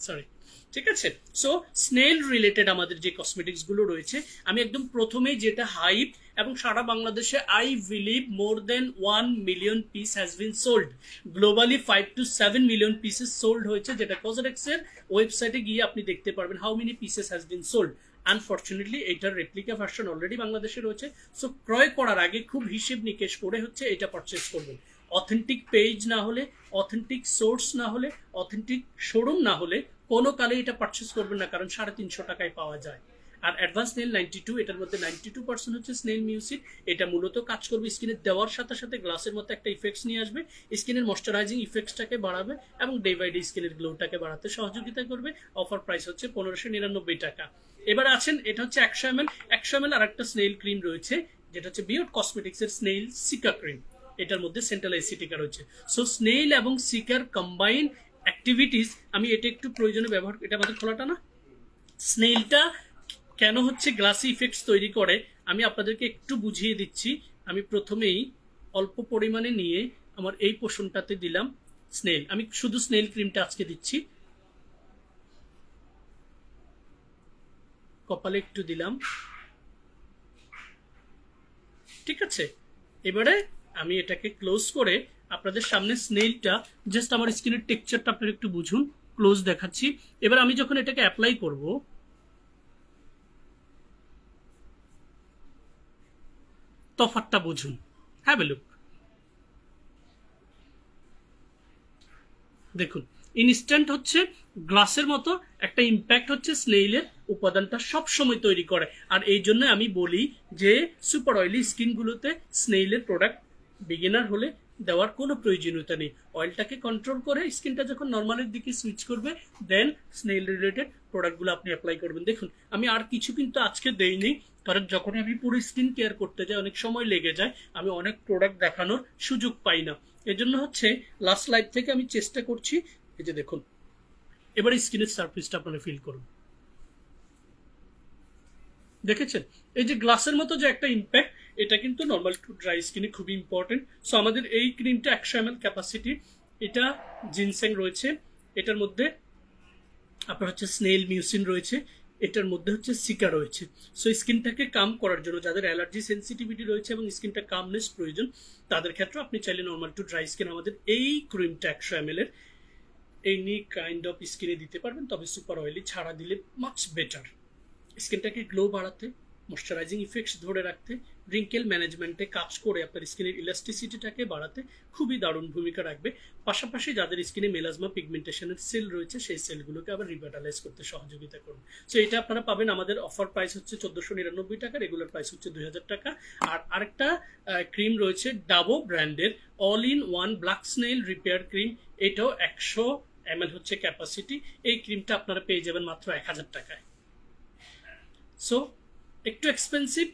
A: sorry, ঠিক আছে। So snail related আমাদের যে cosmetics গুলো রয়েছে, আমি একদম প্রথমেই যেটা হাইপ, এবং সারা বাংলাদেশে I believe more than 1 million piece has been sold, globally 5 to 7 million pieces sold হয়েছে, যেটা কসমেটিক্স এর ওয়েবসাইটে গিয়ে আপনি দেখতে পারবেন how many pieces has been sold. Unfortunately এইটার রেপ্লিকা ভার্সন অলরেডি বাংলাদেশে রয়েছে। সো ক্রয় করার আগে খুব হিসেব নিকেশ করে হচ্ছে এটা পারচেস করবেন। অথেন্টিক পেজ না হলে, অথেন্টিক সোর্স না হলে, অথেন্টিক শোরুম না হলে কোনো কালে এটা পারচেস করবেন না, কারণ 350 টাকায় পাওয়া যায়। আর অ্যাডভান্স স্নেল 92, এটার মধ্যে 92% হচ্ছে স্নেল মিউসিড। এটা মূলত কাজ করবে স্কিনে দেওয়ার সাথে সাথে গ্লাসের মতো একটা ইফেক্টস নিয়ে আসবে, স্কিনের ময়শ্চারাইজিং ইফেক্টসটাকে বাড়াবে এবং ডে বাই ডে স্কিনের গ্লোটাকে বাড়াতে সহযোগিতা করবে। অফার প্রাইস হচ্ছে 1599 টাকা। এবার আছেন, এটা হচ্ছে 100 ml। 100 ml আর একটা স্নেল ক্রিম রয়েছে, যেটা হচ্ছে বিয়ন্ড কসমেটিক্স এর স্নেল সিকা ক্রিম। এটার মধ্যে সেন্ট্রাল এসিটিকা রয়েছে। সো স্নেল এবং সিকার কম্বাইন অ্যাক্টিভিটিস, আমি এটা একটু প্রয়োজনে ব্যবহার, এটা আমাদের খোলাটা না, স্নেলটা কেন হচ্ছে গ্লাসি ইফেক্টস তৈরি করে আমি আপনাদেরকে একটু বুঝিয়ে দিচ্ছি। আমি প্রথমেই অল্প পরিমাণে নিয়ে আমার এই পোষণটাতে দিলাম স্নেল। আমি শুধু স্নেল ক্রিমটা আজকে দিচ্ছি, কপালে একটু দিলাম, ঠিক আছে। এবারে আমি এটাকে ক্লোজ করে আপনাদের সামনে স্নেলটা জাস্ট আমার স্কিনের টেক্সচারটা আপনারা একটু বুঝুন, ক্লোজ দেখাচ্ছি। এবার আমি যখন এটাকে অ্যাপ্লাই করব, তফাৎটা বুঝুন। হ্যাভ এ লুক, দেখুন ইনস্ট্যান্ট হচ্ছে গ্লাসের মতো একটা ইম্প্যাক্ট হচ্ছে স্নেইলের উপাদানটা সব সময় তৈরি করে। আর এই জন্য আমি বলি যে সুপার অয়েলি স্কিনগুলোতে স্নেইলের প্রোডাক্ট বিগিনার হলে দেওয়ার কোনো প্রয়োজনীয়তা নেই। অয়েলটাকে কন্ট্রোল করে স্কিনটা যখন নর্মালের দিকে সুইচ করবে, দেন স্নেইল রিলেটেড প্রোডাক্টগুলো আপনি অ্যাপ্লাই করবেন। দেখুন আমি আর কিছু কিন্তু আজকে দেইনি, কারণ যখন আমি পুরো স্কিন কেয়ার করতে যাই অনেক সময় লেগে যায়, আমি অনেক প্রোডাক্ট দেখানোর সুযোগ পাই না। এজন্য হচ্ছে লাস্ট লাইভ থেকে আমি চেষ্টা করছি। এই যে দেখুন, এবারে স্কিনের সারফেসটা আপনারা ফিল করুন, দেখেছেন এই যে গ্লাসের মতো যে একটা ইম্প্যাক্ট, এটা কিন্তু নর্মাল টু ড্রাই স্কিনে খুবই ইম্পর্টেন্ট। সো আমাদের এই ক্রিমটা 100 ml ক্যাপাসিটি, এটা জিনসেং রয়েছে, এটার মধ্যে আপনার হচ্ছে স্নেল মিউসিন রয়েছে, এটার মধ্যে হচ্ছে সিকা রয়েছে। সো স্কিনটাকে কাম করার জন্য যাদের অ্যালার্জি সেন্সিটিভিটি রয়েছে এবং স্কিনটা কামনেস প্রয়োজন, তাদের ক্ষেত্রে আপনি চাইলে নর্মাল টু ড্রাই স্কিন আমাদের এই ক্রিমটা 100 ml এর এনি কাইন্ড অফ স্কিনে দিতে পারবেন। তবে সুপার অয়েলি ছাড়া দিলে মাচ বেটার। স্কিনটাকে গ্লো বাড়াতে, ময়শ্চারাইজিং ইফেক্টস ধরে রাখতে, রিঙ্কেল ম্যানেজমেন্টে কাজ করে আপনার স্কিনের ইলাস্টিসিটিটাকে বাড়াতে খুবই দারুণ ভূমিকা রাখবে। পাশাপাশি যাদের স্কিনে মেলাজমা পিগমেন্টেশনের সেল রয়েছে, সেই সেলগুলোকে আবার রিভাইটালাইজ করতে সহযোগিতা করুন। সো এটা আপনারা পাবেন, আমাদের অফার প্রাইস হচ্ছে 1499 টাকা, রেগুলার প্রাইস হচ্ছে 2000 টাকা। আর আরেকটা ক্রিম রয়েছে ডাবো ব্র্যান্ডের all in one black snail repair cream, এটাও 100 ml হচ্ছে ক্যাপাসিটি। এই ক্রিমটা আপনারা পেয়ে যাবেন মাত্র 1000 টাকায়। সো একটু এক্সপেন্সিভ,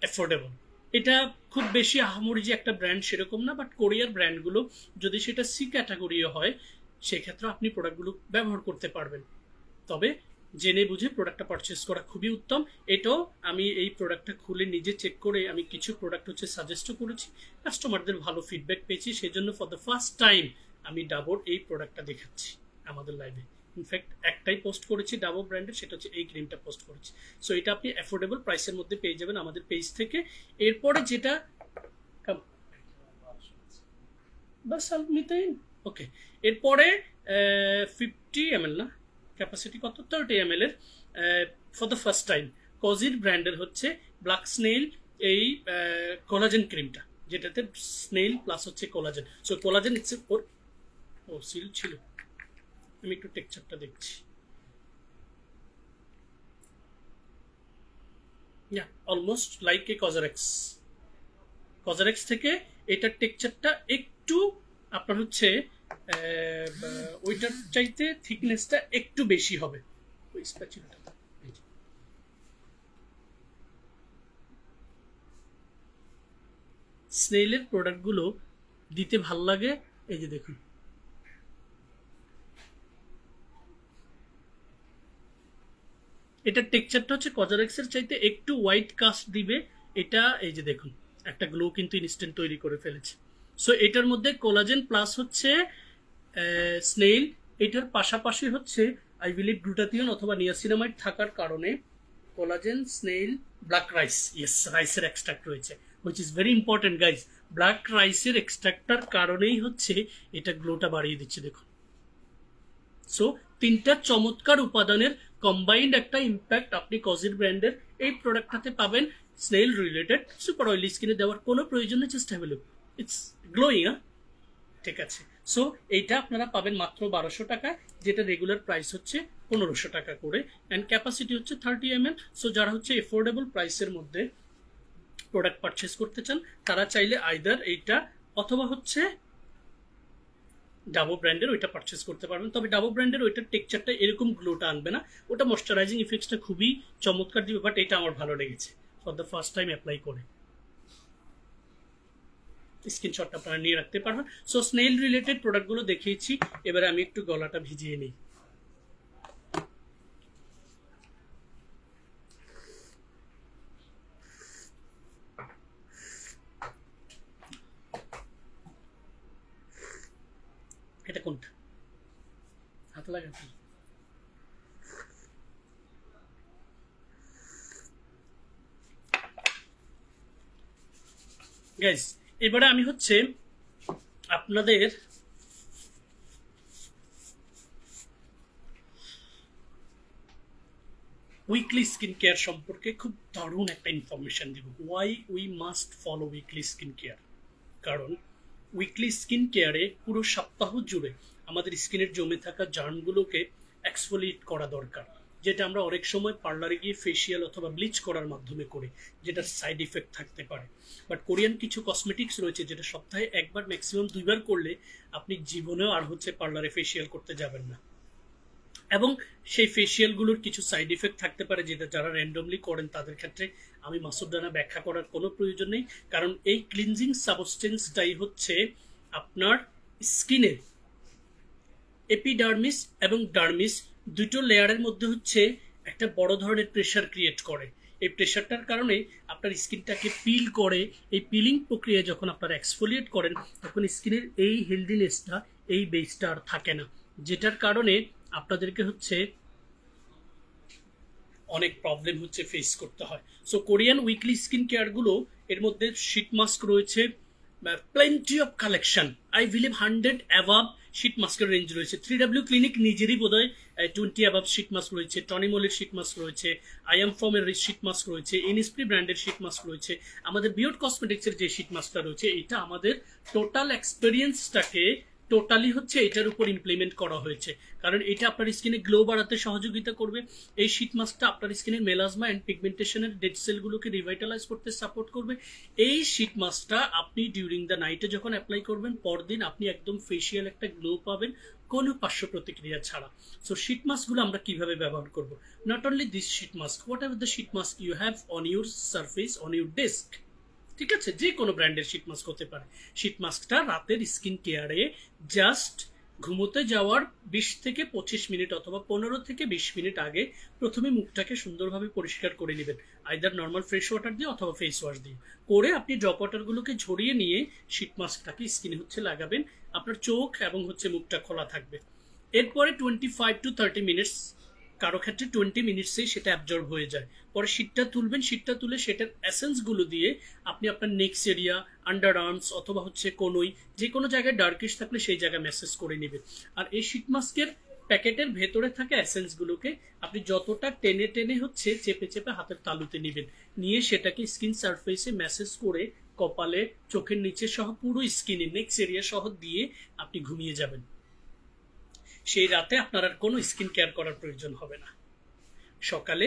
A: অ্যাফোর্ডেবল। এটা খুব বেশি আহামরি যে একটা ব্র্যান্ড সেরকম না, বাট কোরিয়ার ব্র্যান্ডগুলো যদি সেটা সি ক্যাটাগরিও হয়, সেক্ষেত্রে আপনি প্রোডাক্টগুলো ব্যবহার করতে পারবেন। তবে জেনে বুঝে প্রোডাক্টটা পারচেস করা খুবই উত্তম। এটাও আমি এই প্রোডাক্টটা খুলে নিজে চেক করে আমি কিছু প্রোডাক্ট হচ্ছে সাজেস্টও করেছি, কাস্টমারদের ভালো ফিডব্যাক পেয়েছি। সেই জন্য ফর দ্য ফার্স্ট টাইম আমি ডাবোর এই প্রোডাক্টটা দেখাচ্ছি আমাদের লাইভে। ইনফ্যাক্ট একটাই পোস্ট করেছি ডাবো ব্র্যান্ডের, সেটা হচ্ছে এই ক্রিমটা পোস্ট করেছি। সো এটা আপনি অ্যাফোর্ডেবল প্রাইসের মধ্যে পেয়ে যাবেন আমাদের পেজ থেকে। এরপরে যেটা বাস নিতে ওকে, এরপরে 50 ml না, ক্যাপাসিটি কত, 30 ml এর ফর দ্য ফার্স্ট টাইম কজির ব্র্যান্ডের হচ্ছে ব্ল্যাক স্নেইল এই কোলাজেন ক্রিমটা, যেটাতে স্নেইল প্লাস হচ্ছে কোলাজেন। সো কোলাজেন ইটস ও সিল ছিল, আমি একটু টেক্সচারটা দেখছি, অলমোস্ট লাইক এ কজারেক্স থেকে এটার টেক্সচারটা একটু আপনার হচ্ছে ওইটার চাইতে থিকনেসটা একটু বেশি হবে। ওই স্প্যাচুলাটা স্নেইলের প্রোডাক্টগুলো দিতে ভাল লাগে। এই যে দেখুন, এটার টেক্সচারটা হচ্ছে কজারেক্সের চাইতে একটু হোয়াইট কাস্ট দিবে এটা। এই যে দেখুন, একটা গ্লো কিন্তু ইনস্ট্যান্ট তৈরি করে ফেলেছে। সো এটার মধ্যে কোলাজেন প্লাস হচ্ছে স্নেইল, এটার পাশাপাশি হচ্ছে আই বিলিভ গ্লুটাথিয়ন অথবা নিয়াসিনামাইড থাকার কারণে collagen, snail, black rice, yes রাইসের এক্সট্রাক্ট রয়েছে, which is very important guys. Black রাইসের এক্সট্রাক্টটার কারণেই হচ্ছে এটা গ্লোটা বাড়িয়ে দিচ্ছে দেখুন। সো তিনটা চমৎকার উপাদানের কম্বাইন্ড একটা ইম্প্যাক্ট আপনি কজির ব্র্যান্ডের এই প্রোডাক্টটাতে পাবেন। স্নেল রিলেটেড সুপার অয়েলি স্কিনে দেওয়ার কোনো প্রয়োজন নেই, just have a look, it's glowing. ঠিক আছে, সো এইটা আপনারা পাবেন মাত্র 1200 টাকায়, যেটা রেগুলার প্রাইস হচ্ছে 1500 টাকা করে, অ্যান্ড ক্যাপাসিটি হচ্ছে 30 ml। সো যারা হচ্ছে এফোর্ডেবল প্রাইসের মধ্যে প্রোডাক্ট পারচেস করতে চান তারা চাইলে আইদার এইটা অথবা হচ্ছে ডাবো ব্র্যান্ডের ওইটা পারচেস করতে পারবেন। তবে ডাবো ব্র্যান্ডের ওইটার টেক্সচারটা এরকম গ্লোটা আনবে না, ওটা ময়শ্চারাইজিং ইফেক্টসটা খুবই চমৎকার দিবে, বাট এটা আমার ভালো লেগেছে for the first time apply করে। স্ক্রিনশটটা আপনারা নিয়ে রাখতে পারবেন। সো স্নেল রিলেটেড প্রোডাক্টগুলো দেখিয়েছি, এবারে আমি একটু গলাটা ভিজিয়ে নিই। এটা কোনটা হাত লাগাতে গাইস, এবারে আমি হচ্ছে আপনাদের উইকলি স্কিন কেয়ার সম্পর্কে খুব দারুণ একটা ইনফরমেশন দিব। Why we must follow weekly skin care, কারণ উইকলি স্কিন কেয়ারে পুরো সপ্তাহ জুড়ে আমাদের স্কিনের জমে থাকা জার্মগুলোকে এক্সফোলিয়েট করা দরকার, যেটা আমরা অনেক সময় পার্লারে গিয়ে ফেসিয়াল অথবা ব্লিচ করার মাধ্যমে করি, যেটার সাইড ইফেক্ট থাকতে পারে। বাট কোরিয়ান কিছু কসমেটিক্স রয়েছে যেটা সপ্তাহে একবার ম্যাক্সিমাম 2বার করলে আপনি জীবনেও আর হচ্ছে পার্লারে ফেসিয়াল করতে যাবেন না, এবং সেই ফেসিয়ালগুলোর কিছু সাইড ইফেক্ট থাকতে পারে যেটা যারা র্যান্ডমলি করেন তাদের ক্ষেত্রে আমি মাসুদ রানা ব্যাখ্যা করার কোনো প্রয়োজন নেই, কারণ এই ক্লিনজিং সাবস্টেন্সটাই হচ্ছে আপনার স্কিনের এপিডার্মিস এবং ডার্মিস দুটো লেয়ারের মধ্যে হচ্ছে একটা বড় ধরনের প্রেশার ক্রিয়েট করে। এই প্রেশারটার কারণে আপনার স্কিনটাকে পিল করে, এই পিলিং প্রক্রিয়া যখন আপনারা এক্সফোলিয়েট করেন তখন স্কিনের এই হেলদিনেসটা, এই বেসটা আর থাকে না, যেটার কারণে আপনাদেরকে হচ্ছে অনেক প্রবলেম হচ্ছে ফেস করতে হয়। সো কোরিয়ান উইকলি স্কিন কেয়ারগুলো এর মধ্যে শীট মাস্ক রয়েছে, plenty of collection, I believe 100 অ্যাভাব sheet মাস্কের রেঞ্জ রয়েছে। 3W ক্লিনিক নিজেরই বোধহয় 20 অ্যাভাব শীট মাস্ক রয়েছে, টনিমোলের শীট মাস্ক রয়েছে, আইএম ফর্মের শীট মাস্ক রয়েছে, ইনস্প্রি ব্র্যান্ডের শীট মাস্ক রয়েছে, আমাদের বিয়র্ড কসমেটিক্সের যে শীট মাস্কটা রয়েছে এটা আমাদের টোটাল এক্সপেরিয়েন্সটাকে টোটালি হচ্ছে এটার উপর ইমপ্লিমেন্ট করা হয়েছে, কারণ এটা আপনার স্কিনে গ্লো বাড়াতে সহযোগিতা করবে। এই শীট মাস্কটা আপনার স্কিনের মেলাজমা অ্যান্ড পিগমেন্টেশনের ডেড সেলগুলোকে রিভাইটালাইজ করতে সাপোর্ট করবে। এই শীট মাস্কটা আপনি ডিউরিং দ্য নাইটে যখন অ্যাপ্লাই করবেন পরদিন আপনি একদম ফেসিয়াল একটা গ্লো পাবেন কোনো পার্শ্ব প্রতিক্রিয়া ছাড়া। সো শীট মাস্কগুলো আমরা কিভাবে ব্যবহার করব? Not only this sheet mask, whatever the sheet mask you have on your surface on your desk, ঠিক আছে, যে কোনো ব্র্যান্ডের শীট মাস্ক হতে পারে। শীট মাস্কটা রাতের স্কিন কেয়ারে জাস্ট ঘুমোতে যাওয়ার 20 থেকে 25 মিনিট অথবা 15 থেকে 20 মিনিট আগে প্রথমে মুখটাকে সুন্দরভাবে পরিষ্কার করে নেবেন, আইদার নর্মাল ফ্রেশ ওয়াটার দিয়ে অথবা ফেস ওয়াশ দিয়ে, করে আপনি ড্রপ ওয়াটারগুলোকে ঝরিয়ে নিয়ে শীট মাস্কটাকে স্কিনে হচ্ছে লাগাবেন। আপনার চোখ এবং হচ্ছে মুখটা খোলা থাকবে। এরপরে 25 to 30 মিনিটস, কারো ক্ষেত্রে 20 মিনিটসেই সেটা অ্যাবজর্ব হয়ে যায়। পরে শীটটা তুলবেন, শীটটা তুলে সেটার এসেন্সগুলো দিয়ে আপনি আপনার নেক্স এরিয়া, আন্ডার আর্মস অথবা হচ্ছে কোনোই যে কোনো জায়গায় ডার্কিশ থাকলে সেই জায়গায় ম্যাসেজ করে নেবেন। আর এই শীট মাস্কের প্যাকেটের ভেতরে থাকা এসেন্সগুলোকে আপনি যতটা টেনে টেনে হচ্ছে চেপে চেপে হাতের তালুতে নেবেন, নিয়ে সেটাকে স্কিন সারফেসে ম্যাসেজ করে কপালে, চোখের নিচে সহ পুরো স্কিনে নেক্স এরিয়া সহ দিয়ে আপনি ঘুমিয়ে যাবেন। সেই রাতে আপনার আর কোনো স্কিন কেয়ার করার প্রয়োজন হবে না। সকালে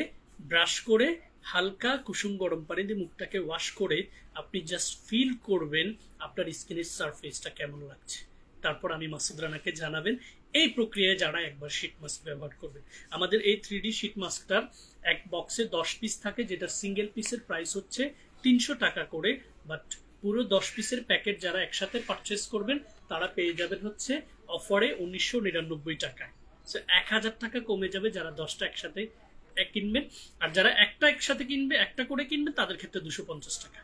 A: ব্রাশ করে হালকা কুসুম গরম পানি দিয়ে মুখটাকে ওয়াশ করে আপনি জাস্ট ফিল করবেন আপনার স্কিনের সারফেসটা কেমন লাগছে। তারপর আমি মাসুদ রানাকে জানাবেন এই প্রক্রিয়ায় যারা একবার শীট মাস্ক ব্যবহার করবেন। আমাদের এই 3D শীট মাস্কটার এক বক্সে 10 পিস থাকে, যেটা সিঙ্গেল পিসের প্রাইস হচ্ছে 300 টাকা করে, বাট পুরো 10 পিসের প্যাকেট যারা একসাথে পারচেস করবেন তারা পেয়ে যাবেন হচ্ছে অফারে 1999 টাকায়। সো 1000 টাকা কমে যাবে যারা 10টা একসাথে কিনবেন, আর যারা একটা একসাথে কিনবে, একটা করে কিনবে, তাদের ক্ষেত্রে 250 টাকা।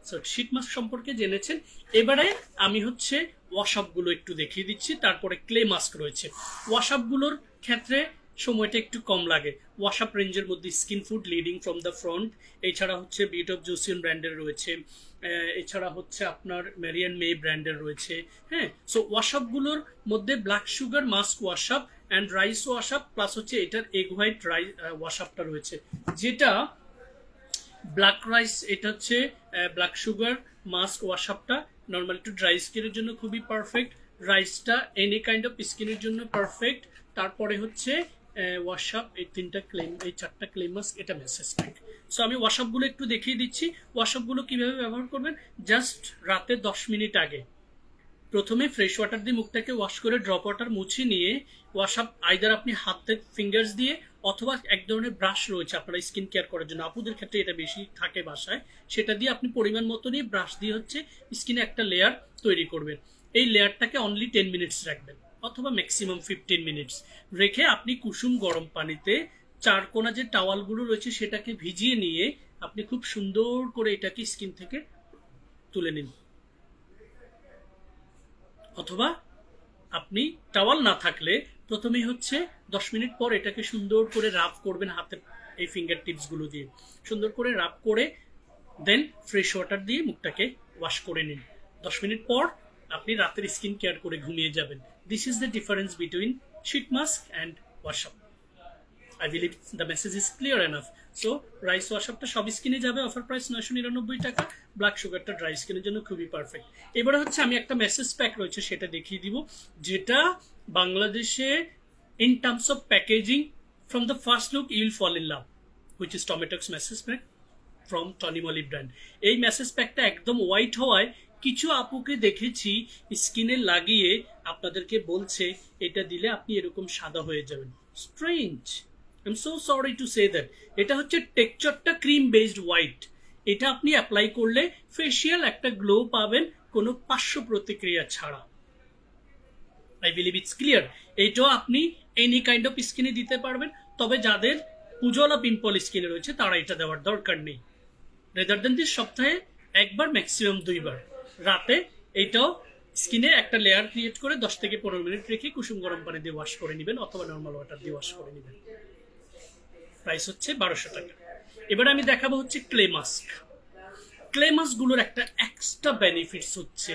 A: সো শীট মাস্ক সম্পর্কে জেনেছেন। এবারে আমি হচ্ছে ওয়াশআপ গুলো একটু দেখিয়ে দিচ্ছি, তারপরে ক্লে মাস্ক রয়েছে। ওয়াশআপ গুলোর ক্ষেত্রে সময়টা একটু কম লাগে। ওয়াশ আপ রেঞ্জের মধ্যে skin food leading from the front, এছাড়া হচ্ছে বিউটি অফ জোসিয়ান ব্র্যান্ডের রয়েছে, এছাড়া হচ্ছে আপনার মেরিয়ান মে ব্র্যান্ডের রয়েছে। হ্যাঁ, সো ওয়াশ আপগুলোর মধ্যে black sugar mask wash up and rice wash up plus হচ্ছে এটার এগ হোয়াইট রাইস ওয়াশ আপটা রয়েছে। যেটা ব্ল্যাক রাইস, এটা হচ্ছে ব্ল্যাক সুগার মাস্ক ওয়াশ আপটা নর্মাল টু ড্রাই স্কিনের জন্য খুবই পারফেক্ট, রাইসটা এনি কাইন্ড অফ স্কিনের জন্য পারফেক্ট। তারপরে হচ্ছে ওয়াশ আপ, এই চারটা ক্লে মাস্ক, এটা মেসেজ প্যাক। সো আমি ওয়াশ আপগুলো একটু দেখিয়ে দিচ্ছি। ওয়াশ আপগুলো কীভাবে ব্যবহার করবেন, জাস্ট রাতে 10 মিনিট আগে প্রথমে ফ্রেশ ওয়াটার দিয়ে মুখটাকে ওয়াশ করে ড্রপ ওয়াটার মুছে নিয়ে ওয়াশ আপ আইদার আপনি হাতে ফিঙ্গার্স দিয়ে অথবা এক ধরনের ব্রাশ রয়েছে আপনারা স্কিন কেয়ার করার জন্য, আপুদের ক্ষেত্রে এটা বেশি থাকে বাসায়, সেটা দিয়ে আপনি পরিমাণ মতো নিয়ে ব্রাশ দিয়ে হচ্ছে স্কিনে একটা লেয়ার তৈরি করবেন। এই লেয়ারটাকে অনলি 10 মিনিটস রাখবেন অথবা ম্যাক্সিমাম 15 মিনিটস রেখে আপনি কুসুম গরম পানিতে চারকোনা যে টাওয়ালগুলো রয়েছে সেটাকে ভিজিয়ে নিয়ে আপনি খুব সুন্দর করে এটাকে স্কিন থেকে তুলে নিন। অথবা আপনি টাওয়াল না থাকলে প্রথমেই হচ্ছে 10 মিনিট পর এটাকে সুন্দর করে রাব করবেন হাতে, এই ফিঙ্গার টিপসগুলো দিয়ে সুন্দর করে রাব করে দেন ফ্রেশ ওয়াটার দিয়ে মুখটাকে ওয়াশ করে নিন। 10 মিনিট পর আপনি রাতের স্কিন কেয়ার করে ঘুমিয়ে যাবেন। This is the difference between sheet mask and wash up. I believe the message is clear enough. So rice wash আপটা সব স্কিনে যাবে, অফার প্রাইস 999 টাকা। ব্ল্যাক সুগারটা ড্রাই স্কিনের জন্য খুবই পারফেক্ট। এবারে হচ্ছে আমি একটা মেসেজ প্যাক রয়েছে সেটা দেখিয়ে দিব, যেটা বাংলাদেশে in terms of packaging from the first look you will fall in love, which is Tomatox massage pack from Tony Moly brand. এই মেসেজ প্যাকটা একদম হোয়াইট হওয়ায় কিছু আপুকে দেখেছি স্কিনে লাগিয়ে আপনাদেরকে বলছে এটা দিলে আপনি এরকম সাদা হয়ে যাবেন। Strange, I'm so sorry to say that. এটা হচ্ছে টেক্সচারটা ক্রিম বেসড হোয়াইট। এটা আপনি অ্যাপ্লাই করলে ফেশিয়াল একটা গ্লো পাবেন কোনো পার্শ্ব প্রতিক্রিয়া ছাড়া। I believe it's clear. এটাও আপনি এনি কাইন্ড অফ স্কিনে দিতে পারবেন, তবে যাদের উজ্জ্বলা পিম্পল স্কিনে রয়েছে তারা এটা দেওয়ার দরকার নেই। রেদার দেন দিস সপ্তাহে একবার ম্যাক্সিমাম 2 বার রাতে এটাও স্কিনে একটা লেয়ার ক্রিয়েট করে 10 থেকে 15 মিনিট রেখে কুসুম গরম পানি দিয়ে ওয়াশ করে নেবেন অথবা নর্মাল ওয়াটার দিয়ে ওয়াশ করে নেবেন। প্রাইস হচ্ছে 1200 টাকা। এবারে আমি দেখাবো হচ্ছে ক্লে মাস্ক। ক্লে মাস্কগুলোর একটা এক্সট্রা বেনিফিটস হচ্ছে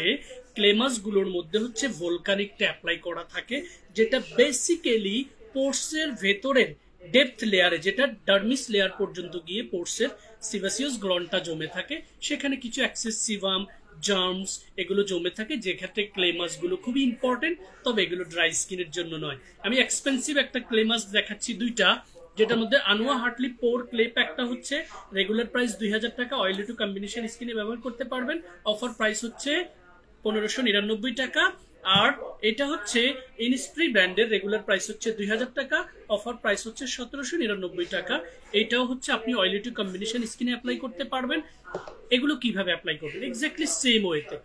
A: ক্লে মাস্কগুলোর মধ্যে হচ্ছে ভলকানিকটা অ্যাপ্লাই করা থাকে, যেটা বেসিক্যালি পোর্সের ভেতরের ডেপথ লেয়ারে, যেটা ডার্মিস লেয়ার পর্যন্ত গিয়ে পোর্সের সিবাসিয়াস গ্লনটা জমে থাকে, সেখানে কিছু এক্সেস সিভাম জার্মস এগুলো জমে থাকে, যে ক্ষেত্রে ক্লে মাস্কগুলো খুবই ইম্পর্টেন্ট। তবে এগুলো ড্রাই স্কিনের জন্য নয়। আমি এক্সপেন্সিভ একটা ক্লে মাস্ক দেখাচ্ছি দুইটা, যেটার মধ্যে আনোয়া হার্টলি পোর ক্লে প্যাকটা হচ্ছে রেগুলার প্রাইস 2000 টাকা, অয়েলি টু কম্বিনেশন স্কিনে ব্যবহার করতে পারবেন, অফার প্রাইস হচ্ছে 1599 টাকা। আর এটা হচ্ছে ইনস্প্রি ব্র্যান্ডের রেগুলার প্রাইস হচ্ছে 2000 টাকা, অফার প্রাইস হচ্ছে 1799 টাকা। এটাও হচ্ছে আপনি অয়েলি টু কম্বিনেশন স্কিনে অ্যাপ্লাই করতে পারবেন। এগুলো কিভাবে অ্যাপ্লাই করবেন, এক্স্যাক্টলি সেম ওয়েতে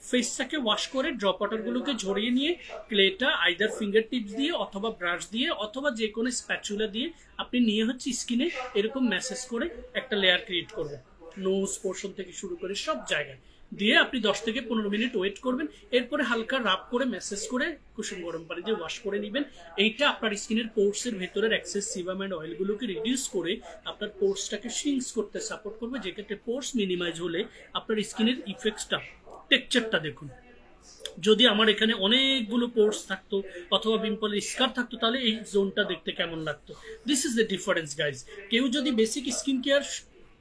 A: ফেসটাকে ওয়াশ করে ড্রপ ওয়াটারগুলোকে ঝরিয়ে নিয়ে ক্লেটা আইদার ফিঙ্গার টিপস দিয়ে অথবা ব্রাশ দিয়ে অথবা যে কোনো স্প্যাচুলা দিয়ে আপনি নিয়ে হচ্ছে স্কিনে এরকম ম্যাসেজ করে একটা লেয়ার ক্রিয়েট করবেন, নোজ পোর্শন থেকে শুরু করে সব জায়গায় দিয়ে আপনি 10 থেকে 15 মিনিট ওয়েট করবেন। এরপরে হালকা রাব করে ম্যাসেজ করে কুসুম গরম পানি দিয়ে ওয়াশ করে নেবেন। এইটা আপনার স্কিনের পোর্সের ভেতরের এক্সেস সিবাম অ্যান্ড অয়েলগুলোকে রিডিউস করে আপনার পোর্সটাকে শিংস করতে সাপোর্ট করবে, যেক্ষেত্রে পোর্স মিনিমাইজ হলে আপনার স্কিনের ইফেক্টসটা, টেক্সচারটা দেখুন। যদি আমার এখানে অনেকগুলো পোর্স থাকতো অথবা পিম্পলের স্কার থাকতো তাহলে এই জোনটা দেখতে কেমন লাগতো। This is the difference guys. কেউ যদি বেসিক স্কিন কেয়ার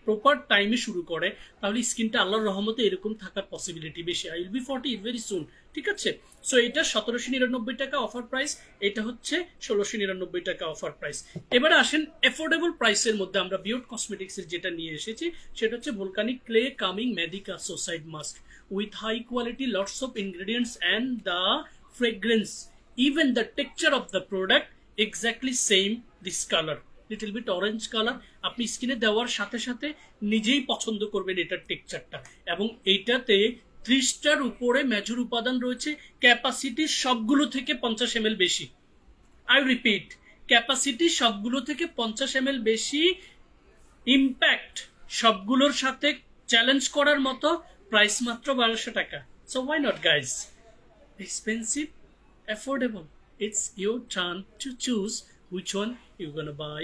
A: প্রপার টাইমে শুরু করে তাহলে স্কিনটা আল্লাহর রহমতে এরকম থাকার পসিবিলিটি বেশি। I will be 40 very soon, ঠিক আছে। সো এটা 1799 টাকা অফার প্রাইস, এটা হচ্ছে 1699 টাকা অফার প্রাইস। এবারে আসেন এফোর্ডেবল প্রাইসের মধ্যে আমরা বিয়ট কসমেটিক্সের যেটা নিয়ে এসেছি সেটা হচ্ছে ভলকানিক ক্লে কামিং মেডিকা সুসাইড mask with high quality, lots of ingredients and the fragrance, even the texture of the product exactly same, this color little bit orange color, আপনি স্কিনে দেওয়ার সাথে সাথে নিজেই পছন্দ করবেন এটার টেক্সচারটা। এবং এইটাতে 30টার উপরে মেজর উপাদান রয়েছে, ক্যাপাসিটি সবগুলো থেকে 50 ml বেশি। আই রিপিট, ক্যাপাসিটি সবগুলো থেকে 50 ml বেশি, ইম্প্যাক্ট সবগুলোর সাথে চ্যালেঞ্জ করার মতো, প্রাইস মাত্র 1200 টাকা। So why not guys? Expensive, affordable, it's your turn to choose which one you're gonna buy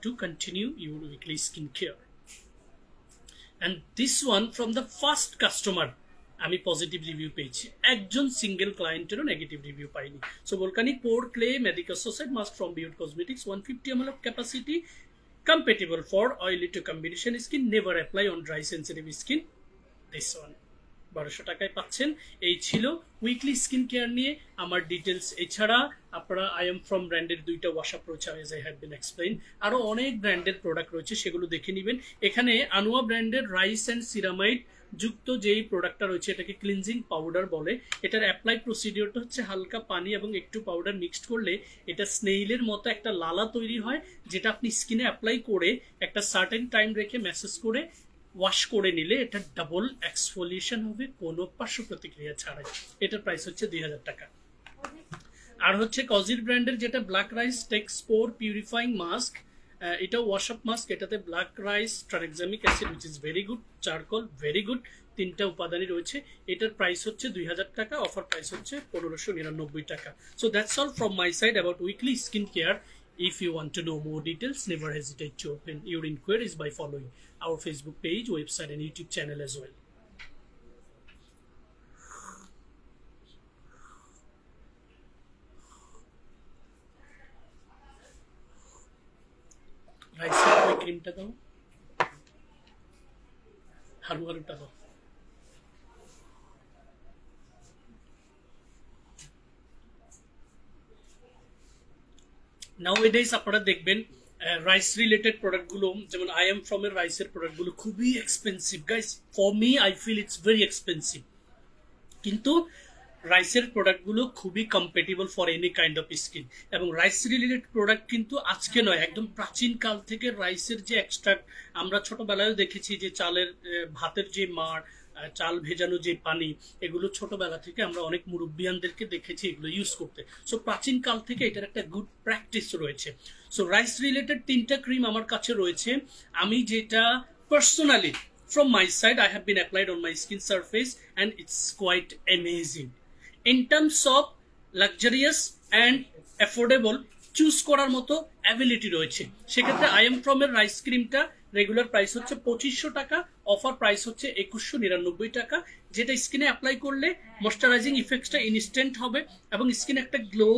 A: to continue your weekly skincare. And this one from the first customer আমি positive review পেয়েছি, একজন single ক্লায়েন্টেরও negative review পাইনি। So volcanic pore clay medical সোসাইড mask from beauty cosmetics 150 ml of capacity, compatible for oily to combination skin, never apply on dry sensitive skin. This one 1200 টাকায় পাচ্ছেন। এই ছিল weekly skin care নিয়ে আমার details. এছাড়া আপনারা আই এম ফ্রম ব্র্যান্ডের দুইটা ওয়াশ আপ রয়েছে, age I have been explain. আরও অনেক ব্র্যান্ডের প্রোডাক্ট রয়েছে, সেগুলো দেখে নেবেন। এখানে আনোয়া ব্র্যান্ডের রাইস অ্যান্ড সিরামাইড যুক্ত যেই প্রোডাক্টটা রয়েছে এটাকে ক্লিনজিং পাউডার বলে। এটার অ্যাপ্লাই প্রসিডিওরটা হচ্ছে হালকা পানি এবং একটু পাউডার মিক্সড করলে এটা স্নেইলের মতো একটা লালা তৈরি হয়, যেটা আপনি স্কিনে অ্যাপ্লাই করে একটা সার্টেন টাইম রেখে ম্যাসেজ করে ওয়াশ করে নিলে এটা ডাবল এক্সফোলিয়েশন হবে কোনো পার্শ্ব প্রতিক্রিয়া ছাড়াই। এটার প্রাইস হচ্ছে 2000 টাকা। আর হচ্ছে কজির ব্র্যান্ডের যেটা ব্ল্যাক রাইস টেক্সপোর পিউরিফাইং মাস্ক, এটা ওয়াশ আপ মাস্ক। এটাতে black rice, tranexamic acid which is very good, charcoal very good, 3টা উপাদানই রয়েছে। এটার প্রাইস হচ্ছে 2000 টাকা, অফার প্রাইস হচ্ছে 1599 টাকা। So that's all from my side about weekly skin care. If you want to know more details, never hesitate to open your inquiries by following our Facebook page, website and YouTube channel as well. Rice cream ta dao, haru ta dao. Nowadays আপনারা দেখবেন rice related প্রোডাক্টগুলো, যেমন I am from এর রাইসের প্রোডাক্টগুলো খুবই expensive guys. For me I feel it's very expensive, কিন্তু রাইসের প্রোডাক্টগুলো খুবই compatible for any kind of skin. এবং রাইস রিলেটেড প্রোডাক্ট কিন্তু আজকে নয়, একদম প্রাচীন কাল থেকে রাইসের যে এক্সট্রাক্ট আমরা ছোটবেলায় দেখেছি, যে চালের ভাতের যে মাড়, চাল ভেজানো যে পানি, এগুলো ছোটবেলা থেকে আমরা অনেক মুরব্বিয়ানদেরকে দেখেছি এগুলো ইউজ করতে। সো প্রাচীন কাল থেকে এটার একটা গুড প্র্যাকটিস রয়েছে। সো রাইস রিলেটেড 3টা ক্রিম আমার কাছে রয়েছে। আমি যেটা personally from my side I have been applied on my skin surface and it's quite amazing in terms of luxurious and affordable choose করার মতো অ্যাবিলিটি রয়েছে। সেক্ষেত্রে আই এম ফ্রম এর রাইস ক্রিমটা রেগুলার প্রাইস হচ্ছে 2500 টাকা, অফার প্রাইস হচ্ছে 2199 টাকা, যেটা স্কিনে অ্যাপ্লাই করলে ময়শ্চারাইজিং ইফেক্টসটা ইনস্ট্যান্ট হবে এবং স্কিন একটা glow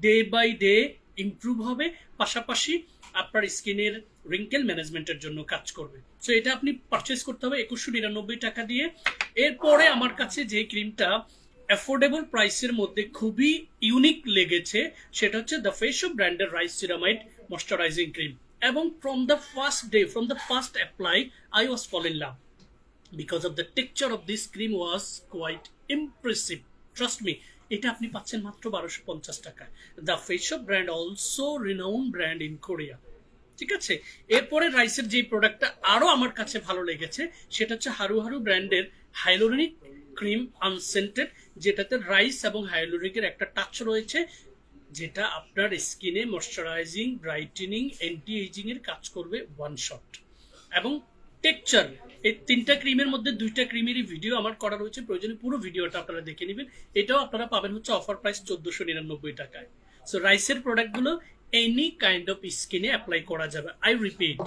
A: day by day improve হবে, পাশাপাশি আপনার স্কিনের রিঙ্কেল ম্যানেজমেন্টের জন্য কাজ করবে। সো এটা আপনি পারচেস করতে হবে 2199 টাকা দিয়ে। এরপরে আমার কাছে যে ক্রিমটা অ্যাফোর্ডেবল প্রাইসের মধ্যে খুবই ইউনিক লেগেছে সেটা হচ্ছে দ্য ফেস অফ ব্র্যান্ডের রাইস সিরামাইড ময়শ্চারাইজিং ক্রিম। এবং from the first day, from the first apply, I was fall in love because of the texture of this cream was quite impressive. Trust me, এটা আপনি পাচ্ছেন মাত্র 1250 টাকায়। The face of brand also renowned brand in Korea. ঠিক আছে, এরপরে রাইসের যে প্রোডাক্টটা আরো আমার কাছে ভালো লেগেছে সেটা হচ্ছে হারু হারু ব্র্যান্ডের হাইলোরিনিক ক্রিম আনসেন্টেড, যেটাতে রাইস এবং হাইলোরিকের একটা টাচ রয়েছে, যেটা আপনার স্কিনে ময়শ্চারাইজিং, ব্রাইটেনিং, অ্যান্টি এজিং এর কাজ করবে ওয়ান শট। এবং টেক্সচার, এই 3টা ক্রিমের মধ্যে 2টা ক্রিমেরই ভিডিও আমার করা রয়েছে, প্রয়োজনে পুরো ভিডিওটা আপনারা দেখে নেবেন। এটাও আপনারা পাবেন হচ্ছে অফার প্রাইস 1499 টাকায়। সো রাইসের প্রোডাক্টগুলো এনি কাইন্ড অফ স্কিনে অ্যাপ্লাই করা যাবে। I repeat,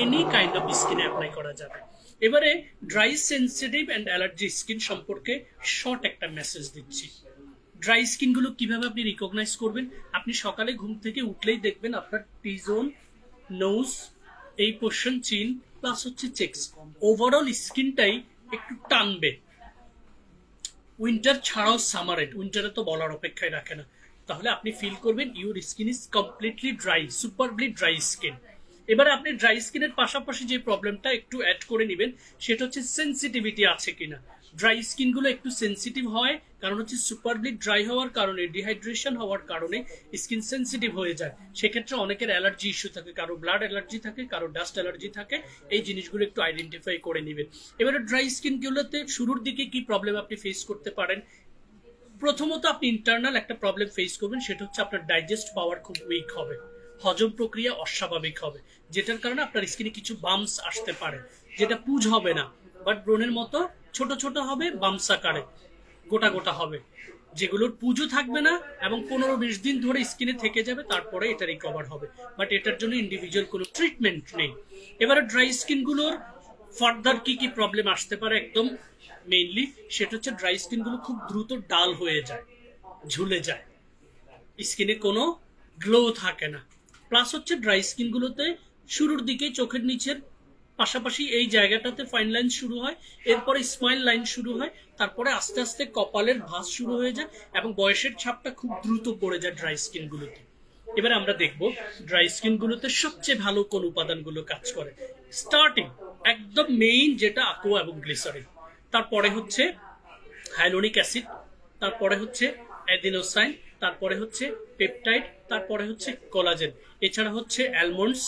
A: any kind of স্কিনে অ্যাপ্লাই করা যাবে। এবারে dry sensitive and allergy skin সম্পর্কে শর্ট একটা মেসেজ দিচ্ছি। ড্রাই স্কিনগুলো কিভাবে আপনি রিকগনাইজ করবেন? আপনি সকালে ঘুম থেকে উঠলেই দেখবেন আপনার টি জোন, নোজ, এই পোর্শন, চিন প্লাস হচ্ছে চেক্স, ওভারঅল স্কিনটাই একটু টানবে। উইন্টার ছাড়াও সামারে, উইন্টারে তো বলার অপেক্ষায় রাখে না, তাহলে আপনি ফিল করবেন your skin is completely dry, superbly dry skin. এবারে আপনি ড্রাই স্কিনের পাশাপাশি যে প্রবলেমটা একটু অ্যাড করে নেবেন সেটা হচ্ছে সেন্সিটিভিটি আছে কিনা। ড্রাই স্কিনগুলো একটু সেন্সিটিভ হয়, কারণ হচ্ছে সুপারবলি ড্রাই হওয়ার কারণে, ডিহাইড্রেশন হওয়ার কারণে স্কিন সেন্সিটিভ হয়ে যায়। সেক্ষেত্রে অনেকের অ্যালার্জি ইস্যু থাকে, কারো ব্লাড অ্যালার্জি থাকে, কারো ডাস্ট অ্যালার্জি থাকে। এই জিনিসগুলো একটু আইডেন্টিফাই করে নেবেন। এবারে ড্রাই স্কিনগুলোতে শুরুর দিকে কি প্রবলেম আপনি ফেস করতে পারেন? প্রথমত আপনি ইন্টারনাল একটা প্রবলেম ফেস করবেন, সেটা হচ্ছে আপনার ডাইজেস্ট পাওয়ার খুব উইক হবে, হজম প্রক্রিয়া অস্বাভাবিক হবে, যেটার কারণে আপনার স্কিনে কিছু বাম্পস আসতে পারে, যেটা পুজ হবে না বাট ব্রণের মতো ছোট ছোট হবে, বাম্পস আকারে গোটা গোটা হবে। যেগুলোর পুজো থাকবে না এবং 15-20 দিন ধরে স্কিনে থেকে যাবে, তারপরে এটা রিকভার হবে। বাট এটার জন্য ইন্ডিভিজুয়াল কোনো ট্রিটমেন্ট নেই। এবারে ড্রাই স্কিনগুলোর ফার্দার কি কি প্রবলেম আসতে পারে একদম মেইনলি, সেটা হচ্ছে ড্রাই স্কিনগুলো খুব দ্রুত ডাল হয়ে যায়, ঝুলে যায়, স্কিনে কোনো গ্লো থাকে না। প্লাস হচ্ছে ড্রাই স্কিনগুলোতে শুরুর দিকে চোখের নিচের পাশাপাশি এই জায়গাটাতে ফাইন লাইন শুরু হয়, এরপরে স্মাইল লাইন শুরু হয়, তারপরে আস্তে আস্তে কপালের ভাঁজ শুরু হয়ে যায় এবং বয়সের ছাপটা খুব দ্রুত পড়ে যায় ড্রাই স্কিনগুলোতে। এবারে আমরা দেখব ড্রাই স্কিনগুলোতে সবচেয়ে ভালো কোন উপাদানগুলো কাজ করে। স্টার্টিং একদম মেইন যেটা aqua এবং গ্লিসারিন, তারপরে হচ্ছে হাইলোনিক অ্যাসিড, তারপরে হচ্ছে অ্যাডিনোসাইন, তারপরে হচ্ছে পেপটাইড, তারপরে হচ্ছে কোলাজেন, এছাড়া হচ্ছে অ্যালমন্ডস,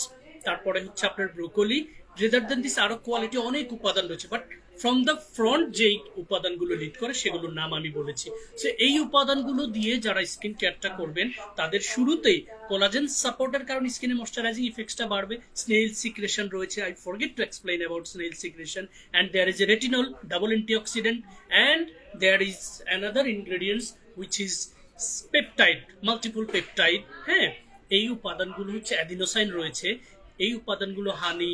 A: তারপরে হচ্ছে আপনার ব্রোকলি। রেদার দেন দিস আরো কোয়ালিটি অনেক উপাদান রয়েছে, বাট ফ্রম দ্য ফ্রন্ট যেই উপাদানগুলো লিড করে সেগুলোর নাম আমি বলেছি। সো এই উপাদানগুলো দিয়ে যারা স্কিন কেয়ারটা করবেন তাদের শুরুতেই কোলাজেন সাপোর্টের কারণে স্কিনে ময়শ্চারাইজিং ইফেক্টসটা বাড়বে। স্নেল সিক্রেশন রয়েছে, I forget to explain about snail secretion, and there is a retinol double antioxidant, and there is another ingredients which is peptide, multiple peptide. হ্যাঁ, এই উপাদানগুলো হচ্ছে অ্যাডিনোসাইন রয়েছে, এই উপাদানগুলো হানি,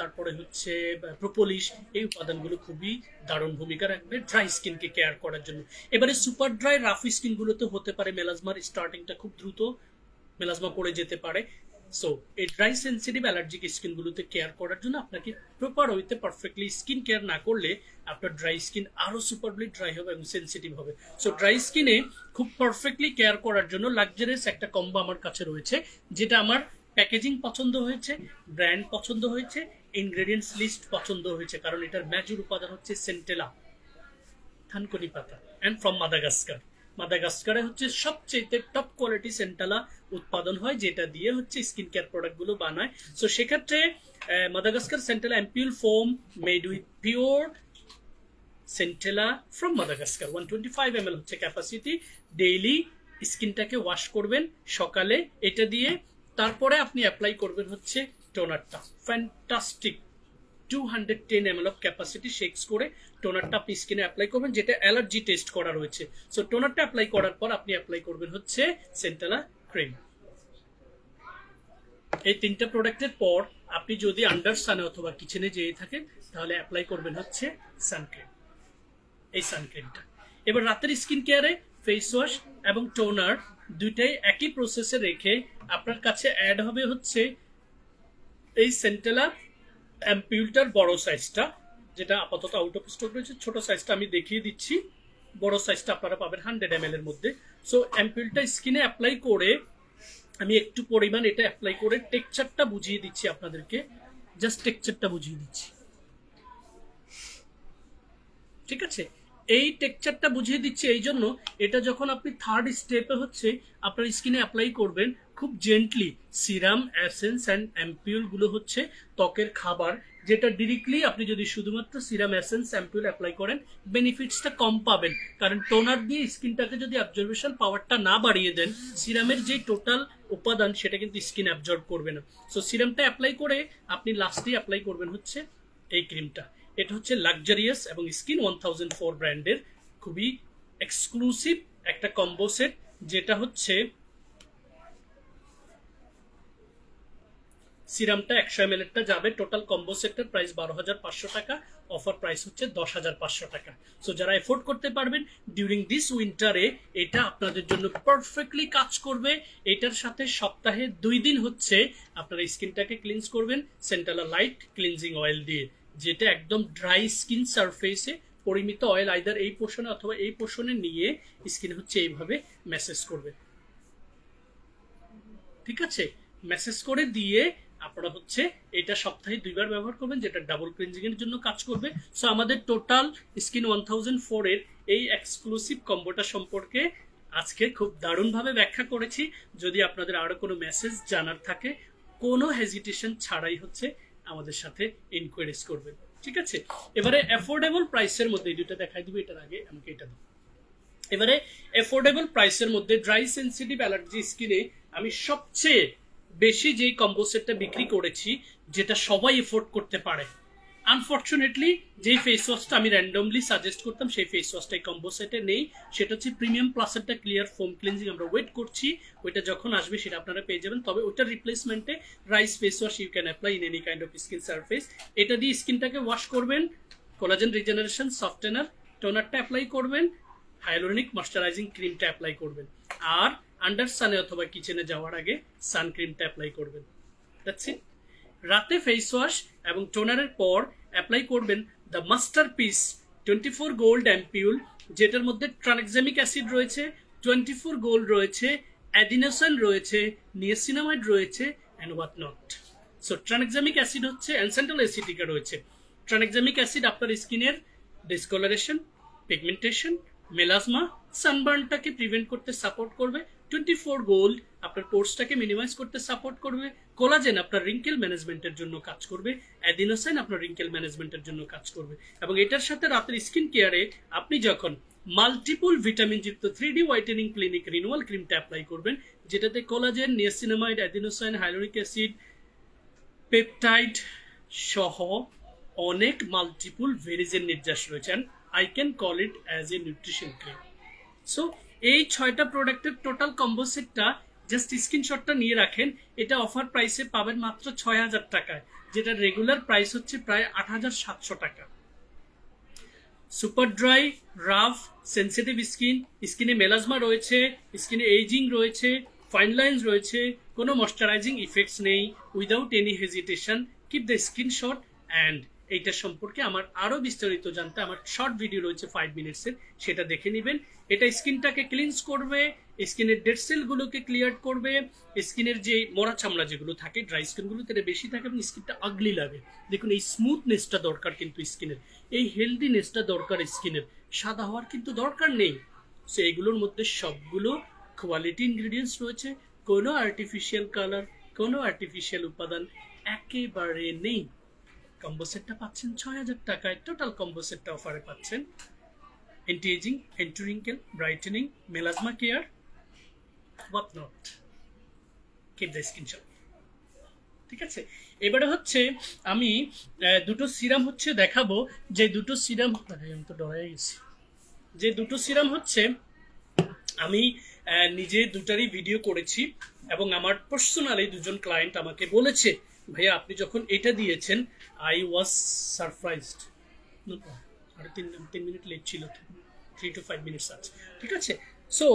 A: তারপরে হচ্ছে প্রোপোলিশ, এই উপাদানগুলো খুবই দারুণ ভূমিকা রাখবে ড্রাই স্কিনকে কেয়ার করার জন্য। এবারে সুপার ড্রাই রাফ স্কিনগুলোতে হতে পারে মেলাজমার স্টার্টিংটা খুব দ্রুত মেলাজমা পড়ে যেতে পারে। সো এই ড্রাই সেন্সিটিভ অ্যালার্জিক স্কিনগুলোতে কেয়ার করার জন্য আপনাকে প্রপার ওয়েতে পারফেক্টলি স্কিন কেয়ার না করলে আপনার ড্রাই স্কিন আরো সুপারলি ড্রাই হবে এবং সেন্সিটিভ হবে। সো ড্রাই স্কিনে খুব পারফেক্টলি কেয়ার করার জন্য লাক্সারিয়াস একটা কম্বো আমার কাছে রয়েছে, যেটা আমার প্যাকেজিং পছন্দ হয়েছে, ব্র্যান্ড পছন্দ হয়েছে, ইনগ্রেডিয়েন্টস লিস্ট পছন্দ হয়েছে, কারণ এটার মেজর উপাদান হচ্ছে সেন্টেলা থানকুনি পাতা, অ্যান্ড ফ্রম মাদাগাস্কার। মাদাগাস্কারে হচ্ছে সবচেয়ে টপ কোয়ালিটি সেন্টেলা উৎপাদন হয়, যেটা দিয়ে হচ্ছে স্কিন কেয়ার প্রোডাক্ট গুলো বানায়। সো সেক্ষেত্রে Madagascar centella ampoule foam made with pure centella from Madagascar, 125 ml হচ্ছে ক্যাপাসিটি। ডেইলি স্কিনটাকে ওয়াশ করবেন সকালে এটা দিয়ে, তারপরে আপনি অ্যাপ্লাই করবেন হচ্ছে টোনারটা, fantastic 210 ml of capacity shakes করে টোনারটা আপনি স্কিনে অ্যাপ্লাই করবেন, যেটা অ্যালার্জি টেস্ট করা রয়েছে। সো টোনারটা অ্যাপ্লাই করার পর আপনি অ্যাপ্লাই করবেন হচ্ছে সেন্টেলা ক্রিম। এই তিনটা প্রোডাক্টের পর আপনি যদি আন্ডার সানে অথবা কিচেনে যেয়ে থাকেন তাহলে অ্যাপ্লাই করবেন হচ্ছে সানক্রিম, এই সানক্রিমটা। এবার রাতের স্কিন কেয়ারে ফেস ওয়াশ এবং টোনার দুইটাই একই প্রসেসে রেখে আপনার কাছে অ্যাড হবে হচ্ছে এই সেন্টেলা অ্যাম্পিউলটার বড় সাইজটা, যেটা আপাতত আউট অফ স্টক রয়েছে। ছোট সাইজটা আমি দেখিয়ে দিচ্ছি, বড় সাইজটা আপনারা পাবেন 100 ml এর মধ্যে। সো অ্যাম্পিউলটা স্কিনে অ্যাপ্লাই করে আমি একটু পরিমাণ এটা অ্যাপ্লাই করে টেক্সচারটা বুঝিয়ে দিচ্ছি আপনাদেরকে, জাস্ট টেক্সচারটা বুঝিয়ে দিচ্ছি, ঠিক আছে? এই টেক্সচারটা বুঝিয়ে দিচ্ছি এই জন্য, এটা যখন আপনি থার্ড স্টেপে হচ্ছে আপনার স্কিনে অ্যাপ্লাই করবেন খুব gently. Serum, essence and ampoule গুলো হচ্ছে ত্বকের খাবার, যেটা ডিরেক্টলি আপনি যদি শুধুমাত্র সিরাম, এসেন্স, অ্যাম্পিউল অ্যাপ্লাই করেন বেনিফিটসটা কম পাবেন, কারণ টোনার দিয়ে স্কিনটাকে যদি অ্যাবজর্বেশন পাওয়ারটা না বাড়িয়ে দেন, সিরামের যে টোটাল উপাদান সেটা কিন্তু স্কিন অ্যাবজর্ব করবে না। সো সিরামটা অ্যাপ্লাই করে আপনি লাস্টে অ্যাপ্লাই করবেন হচ্ছে এই ক্রিমটা। এটা হচ্ছে লাক্সারিয়াস এবং স্কিন 1004 ব্র্যান্ডের খুবই এক্সক্লুসিভ একটা কম্বো সেট, যেটা হচ্ছে সিরামটা 100 ml এরটা যাবে। টোটাল কম্বো সেটটার প্রাইস 12,500 টাকা, অফার প্রাইস হচ্ছে 10,500 টাকা। সো যারা এফোর্ড করতে পারবেন ডিউরিং দিস উইন্টারে এটা আপনাদের জন্য পারফেক্টলি কাজ করবে। এটার সাথে সপ্তাহে 2 দিন হচ্ছে আপনারা স্কিনটাকে ক্লিনজ করবেন সেন্টেলা লাইট ক্লিনজিং অয়েল দিয়ে, যেটা একদম ড্রাই স্কিন সারফেসে পরিমিত অয়েল আইদার এই পোর্শনে অথবা এই পোর্শনে নিয়ে স্কিন হচ্ছে এইভাবে ম্যাসেজ করবে, ঠিক আছে? ম্যাসেজ করে দিয়ে আপনারা হচ্ছে এটা সপ্তাহে 2 বার ব্যবহার করবেন, যেটা ডাবল ক্লিনজিং এর জন্য কাজ করবে। সো আমাদের টোটাল স্কিন 1004 এর এই এক্সক্লুসিভ কম্বোটা সম্পর্কে আজকে খুব দারুণভাবে ব্যাখ্যা করেছি। যদি আপনাদের আরো কোনো মেসেজ জানার থাকে কোনো হেজিটেশন ছাড়াই হচ্ছে আমাদের সাথে ইনকোয়ারিজ করবেন, ঠিক আছে? এবারে অ্যাফোর্ডেবল প্রাইসের মধ্যে এই দুটো দেখাই দিব, এটার আগে আমাকে এটা দাও। এবারে অ্যাফোর্ডেবল প্রাইসের মধ্যে ড্রাই সেন্সিটিভ অ্যালার্জি স্কিনে আমি সবচেয়ে বেশি যেই কম্বো সেটটা বিক্রি করেছি, যেটা সবাই এফোর্ড করতে পারে, আনফর্চুনেটলি যে ফেস ওয়াশটা আমি র্যান্ডমলি সাজেস্ট করতাম সেই ফেস ওয়াশটা কম্বো সেটে নেই, সেটা হচ্ছে প্রিমিয়াম প্লাসেরটা ক্লিয়ার ফোম ক্লিনজিং। আমরা ওয়েট করছি, ওইটা যখন আসবে সেটা আপনারা পেয়ে যাবেন। তবে ওইটার রিপ্লেসমেন্টে rice face wash you can apply in any kind of skin surface. এটা দিয়ে স্কিনটাকে ওয়াশ করবেন, কোলাজেন রিজেনারেশন সফটেনার টোনারটা অ্যাপ্লাই করবেন, হাইলোনিক ময়শ্চারাইজিং ক্রিমটা অ্যাপ্লাই করবেন, আর আন্ডার সানে অথবা কিচেনে যাওয়ার আগে সানক্রিমটা অ্যাপ্লাই করবেন। That's it. রাতে ফেস ওয়াশ এবং টোনারের পর অ্যাপ্লাই করবেন দ্য মাস্টারপিস 24 গোল্ড অ্যাম্পিউল, যেটার মধ্যে ট্রানএক্সামিক অ্যাসিড রয়েছে, 24 গোল্ড রয়েছে, অ্যাডিনোসাইন রয়েছে, নিয়াসিনামাইড রয়েছে and what not. So tranexamic acid হচ্ছে অ্যানসেন্টাল অ্যাসিডিকা রয়েছে। ট্রানএক্সামিক অ্যাসিড আপনার স্কিনের ডিসকলারেশন, পিগমেন্টেশন, মেলাজমা, সানবার্নটাকে প্রিভেন্ট করতে সাপোর্ট করবে। 24 গোল্ড আপনার পোর্সটাকে মিনিমাইজ করতে সাপোর্ট করবে। কোলাজেন আপনার রিঙ্কেল ম্যানেজমেন্টের জন্য কাজ করবে। অ্যাডিনোসাইন আপনার রিঙ্কেল ম্যানেজমেন্টের জন্য কাজ করবে। এবং এটার সাথে রাতের স্কিন কেয়ারে আপনি যখন মাল্টিপল ভিটামিন যুক্ত 3D হোয়াইটেনিং ক্লিনিক রিনুয়াল ক্রিমটা অ্যাপ্লাই করবেন, যেটাতে collagen, niacinamide, adenosine, হাইলোরিক acid, peptide সহ অনেক মাল্টিপল ভেরিজেন নির্যাস রয়েছে। I can call it as a nutrition cream. So এই 6টা প্রোডাক্টের টোটাল কম্বো সেটটা জাস্ট স্ক্রিনশটটা নিয়ে রাখেন। এটা অফার প্রাইসে পাবেন মাত্র 6000 টাকায়, যেটা রেগুলার প্রাইস হচ্ছে প্রায় 8700 টাকা। Super dry, rough, sensitive skin, স্কিনে মেলাজমা রয়েছে, স্কিনে এইজিং রয়েছে, ফাইন লাইন্স রয়েছে, কোনো ময়শ্চারাইজিং ইফেক্টস নেই, without any hesitation keep the screenshot. And এইটা সম্পর্কে আমার আরো বিস্তারিত জানতে আমার শর্ট ভিডিও রয়েছে 5 মিনিটসের, সেটা দেখে নেবেন। এটা স্কিনটাকে ক্লিনস করবে, স্কিনের ডেড সেলগুলোকে ক্লিয়ার করবে, স্কিনের যে মরা চামড়া যেগুলো থাকে ড্রাই স্কিনগুলোতে বেশি থাকে এবং স্কিনটা আগলি লাগে। দেখুন এই স্মুথনেসটা দরকার কিন্তু স্কিনের, এই হেলদিনেসটা দরকার স্কিনের, সাদা হওয়ার কিন্তু দরকার নেই। সো এগুলোর মধ্যে সবগুলো কোয়ালিটি ইনগ্রিডিয়েন্টস রয়েছে, কোনো আর্টিফিশিয়াল কালার, কোনো আর্টিফিশিয়াল উপাদান একেবারে নেই। কম্বো সেটটা পাচ্ছেন 6000 টাকায়। টোটাল কম্বো সেটটা অফারে পাচ্ছেন anti aging, anti wrinkle, brightening, melasma care, what not. Keep the screenshot. ঠিক আছে, এবারে হচ্ছে আমি দুটো সিরাম হচ্ছে দেখাবো, যে দুটো সিরাম আমি তো ডরাই গেছি, যে দুটো সিরাম হচ্ছে আমি নিজে দুটারই ভিডিও করেছি এবং আমার পার্সোনালি দুজন ক্লায়েন্ট আমাকে বলেছে, ভাইয়া আপনি যখন এটা দিয়েছেন আই ওয়াজ সারপ্রাইজড। আর 3 মিনিট লেট ছিল, 3 to 5 মিনিটস আছে। ঠিক আছে, সো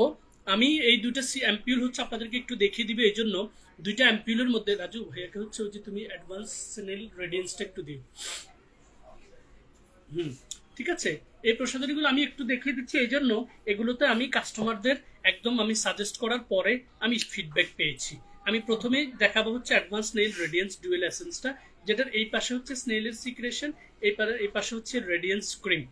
A: আমি এই দুটা অ্যাম্পিউল হচ্ছে আপনাদেরকে একটু দেখিয়ে দিবে। এই জন্য দুইটা অ্যাম্পিউলের মধ্যে রাজু ভাইয়াকে হচ্ছে ওই যে তুমি অ্যাডভান্স নেল রেডিয়েন্সটা একটু দিও। ঠিক আছে, এই প্রসাধনীগুলো আমি একটু দেখিয়ে দিচ্ছি, এই জন্য এগুলোতে আমি কাস্টমারদের একদম আমি সাজেস্ট করার পরে আমি ফিডব্যাক পেয়েছি। আমি প্রথমেই দেখাবো হচ্ছে অ্যাডভান্স নেল রেডিয়েন্স ডুয়েল এসেন্সটা, যেটার এই পাশে হচ্ছে স্নেলের সিক্রেশন, এই পাশে হচ্ছে রেডিয়েন্স ক্রিম।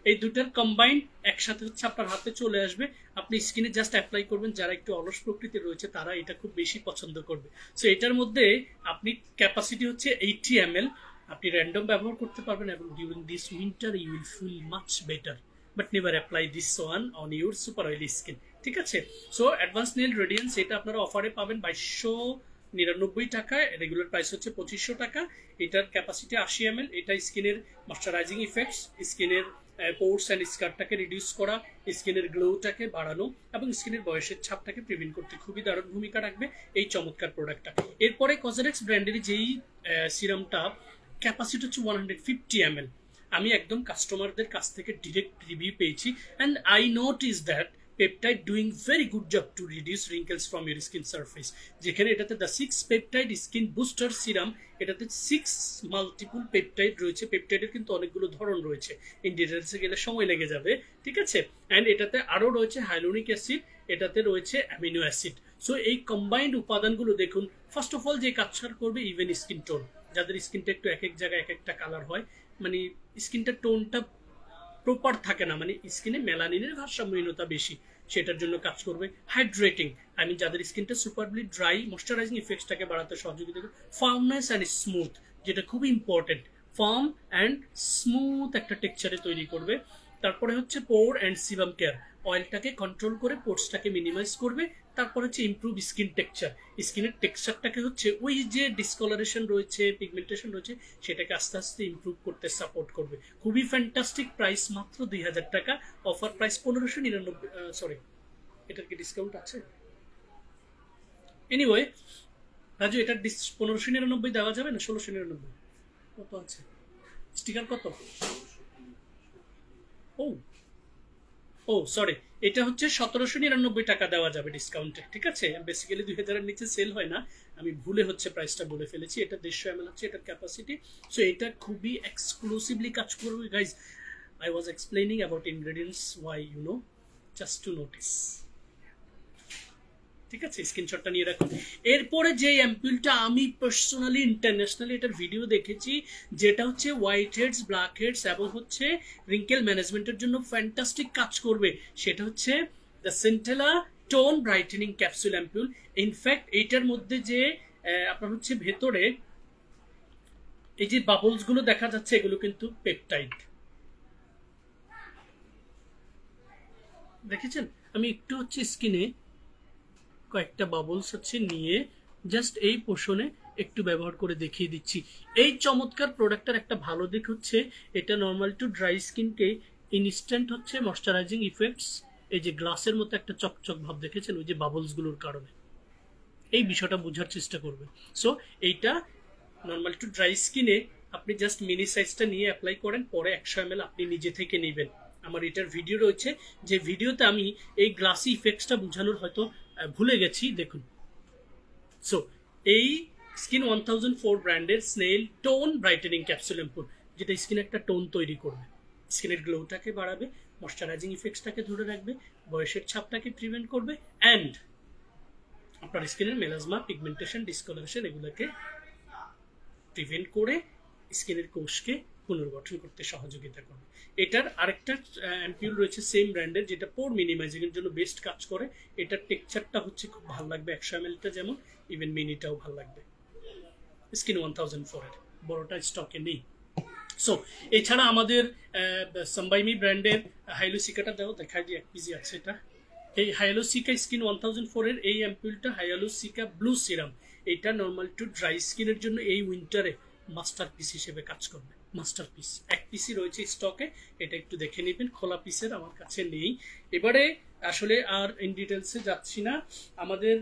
A: এই দুটার কম্বাইন্ড একসাথে হচ্ছে আপনার হাতে চলে আসবে, আপনি স্কিনে জাস্ট অ্যাপ্লাই করবেন। যারা একটু অলস প্রকৃতির রয়েছে তারা এটা খুব বেশি পছন্দ করবে। সো এটার মধ্যে আপনি ক্যাপাসিটি হচ্ছে 80 ml, আপনি র্যান্ডম ব্যবহার করতে পারবেন এবং during this winter you will feel much better, but never apply this one on your super oily skin. ঠিক আছে, সো অ্যাডভান্স নেল রেডিয়েন্স এটা আপনারা অফারে পাবেন 2299 টাকায়, রেগুলার প্রাইস হচ্ছে 2500 টাকা। এটার ক্যাপাসিটি 80 ml। এটা স্কিনের ময়শ্চারাইজিং ইফেক্টস, স্কিনের পোর্স অ্যান্ড স্কারটাকে রিডিউস করা, স্কিনের গ্লোটাকে বাড়ানো এবং স্কিনের বয়সের ছাপটাকে প্রিভেন্ট করতে খুবই দারুণ ভূমিকা রাখবে এই চমৎকার প্রোডাক্টটা। এরপরে কজরেক্স ব্র্যান্ডের যেই সিরামটা ক্যাপাসিটি হচ্ছে 150 ml, আমি একদম কাস্টমারদের কাছ থেকে ডিরেক্ট রিভিউ পেয়েছি and I notice that peptide doing very good job to reduce wrinkles from your skin surface। যেখানে এটাতে the 6 peptide skin booster serum, এটাতে 6 মাল্টিপল পেপটাইড রয়েছে। পেপটাইডের কিন্তু অনেকগুলো ধরন রয়েছে, ইন ডিটেলসে গেলে সময় লেগে যাবে। ঠিক আছে, অ্যান্ড এটাতে আরও রয়েছে হাইলোনিক অ্যাসিড, এটাতে রয়েছে অ্যামিনো অ্যাসিড। সো এই কম্বাইন্ড উপাদানগুলো দেখুন, ফার্স্ট অফ অল যে কাজটা করবে ইভেন স্কিন টোন, যাদের স্কিনটা একটু এক এক জায়গায় এক একটা কালার হয়, মানে স্কিনটা টোনটা প্রপার থাকে না, মানে স্কিনে মেলানিনের ভারসাম্যহীনতা বেশি, সেটার জন্য কাজ করবে। হাইড্রেটিং, আমি যাদের স্কিনটা সুপারলি ড্রাই, ময়শ্চারাইজিং ইফেক্টসটাকে বাড়াতে সহযোগিতা করবে। ফার্মনেস অ্যান্ড স্মুথ, যেটা খুবই ইম্পর্টেন্ট, ফার্ম অ্যান্ড স্মুথ একটা টেক্সচারে তৈরি করবে। তারপরে হচ্ছে পোর অ্যান্ড সিবাম কেয়ার, অয়েলটাকে কন্ট্রোল করে পোর্সটাকে মিনিমাইজ করবে। তারপর হচ্ছে ইমপ্রুভ স্কিন টেক্সচার, স্কিনের টেক্সচারটাকে হচ্ছে ওই যে ডিসকলারেশন রয়েছে, পিগমেন্টেশন রয়েছে, সেটাকে আস্তে আস্তে ইমপ্রুভ করতে সাপোর্ট করবে। খুবই ফ্যান্টাস্টিক প্রাইস, মাত্র 2000 টাকা। অফার প্রাইস 1599, সরি এটার কি ডিসকাউন্ট আছে? এনিওয়ে রাজু, এটার 1599 দেওয়া যাবে না? 1699 কত আছে? স্টিকার কত? ও ও সরি, এটা হচ্ছে 1799 টাকা দেওয়া যাবে ডিসকাউন্টে, ঠিক আছে? বেসিক্যালি 2000-এর নিচে সেল হয় না, আমি ভুলে হচ্ছে প্রাইসটা বলে ফেলেছি। এটা 150 ml হচ্ছে এটার ক্যাপাসিটি। সো এটা খুবই এক্সক্লুসিভলি কাজ করবে guys. I was explaining about ingredients, why you know, just to notice, ঠিক আছে? স্ক্রিনশটটা নিয়ে রাখুন। এরপরে যে অ্যাম্পুলটা আমি পার্সোনালি ইন্টারন্যাশনালি এটার ভিডিও দেখেছি, যেটা হচ্ছে হোয়াইট হেডস, ব্ল্যাক হেডস এবং হচ্ছে রিঙ্কেল ম্যানেজমেন্টের জন্য ফ্যান্টাস্টিক কাজ করবে, সেটা হচ্ছে the centella tone brightening capsule ampoule. In fact এইটার মধ্যে যে আপনার হচ্ছে ভেতরে এই যে বাবলস গুলো দেখা যাচ্ছে, এগুলো কিন্তু পেপটাইড, দেখেছেন? আমি একটু হচ্ছে স্কিনে কয়েকটা বাবলস হচ্ছে নিয়ে জাস্ট এই পোষণে একটু ব্যবহার করে দেখিয়ে দিচ্ছি। এই চমৎকার প্রোডাক্টের একটা ভালো দিক হচ্ছে এটা নর্মাল টু ড্রাই স্কিনকে ইনস্ট্যান্ট হচ্ছে ময়শ্চারাইজিং ইফেক্টস, এই যে গ্লাসের মতো একটা চকচক ভাব দেখেছেন ওই যে বাবলসগুলোর কারণে, এই বিষয়টা বোঝার চেষ্টা করবে। সো এইটা নর্মাল টু ড্রাই স্কিনে আপনি জাস্ট মিনি সাইজটা নিয়ে অ্যাপ্লাই করেন, পরে 100 ml আপনি নিজে থেকে নেবেন। আমার এটার ভিডিও রয়েছে, যে ভিডিওতে আমি এই গ্লাসি ইফেক্টসটা বোঝানোর হয়তো ভুলে গেছি, দেখুন। সো এই স্কিন 1004 ব্র্যান্ডের snail tone brightening capsule ampoule, যেটা স্কিনে একটা টোন তৈরি করবে, স্কিনের গ্লোটাকে বাড়াবে, ময়শ্চারাইজিং ইফেক্টসটাকে ধরে রাখবে, বয়সের ছাপটাকে প্রিভেন্ট করবে, অ্যান্ড আপনার স্কিনের মেলাজমা, পিগমেন্টেশন, ডিসকলারেশন এগুলোকে প্রিভেন্ট করে স্কিনের কোষকে পুনর্গঠন করতে সহযোগিতা করবে। এটার আরেকটা অ্যাম্পিউল রয়েছে সেম ব্র্যান্ডের, যেটা পোর মিনিমাইজিং এর জন্য বেস্ট কাজ করে। এটার টেক্সচারটা হচ্ছে খুব ভালো লাগবে, 100 ml যেমন, ইভেন মিনিটাও ভালো লাগবে। স্কিন 1004 এর বড়টা স্টকে নেই। সো এছাড়া আমাদের সাম্বাইমি ব্র্যান্ডের হাইলোসিকাটা দাও, দেখায় যে 1 পিজি আছে। এটা এই হাইলোসিকা স্কিন 1004 এর এই অ্যাম্পুলটা হাইলোসিকা ব্লু সিরাম, এটা নর্মাল টু ড্রাই স্কিনের জন্য এই উইন্টারে মাস্টারপিস হিসেবে কাজ করবে। মাস্টারপিস 1 পিসি রয়েছে স্টকে, এটা একটু দেখে নেবেন, খোলা পিসের আমার কাছে নেই। এবারে আসলে আর ইন ডিটেলসে যাচ্ছি না। আমাদের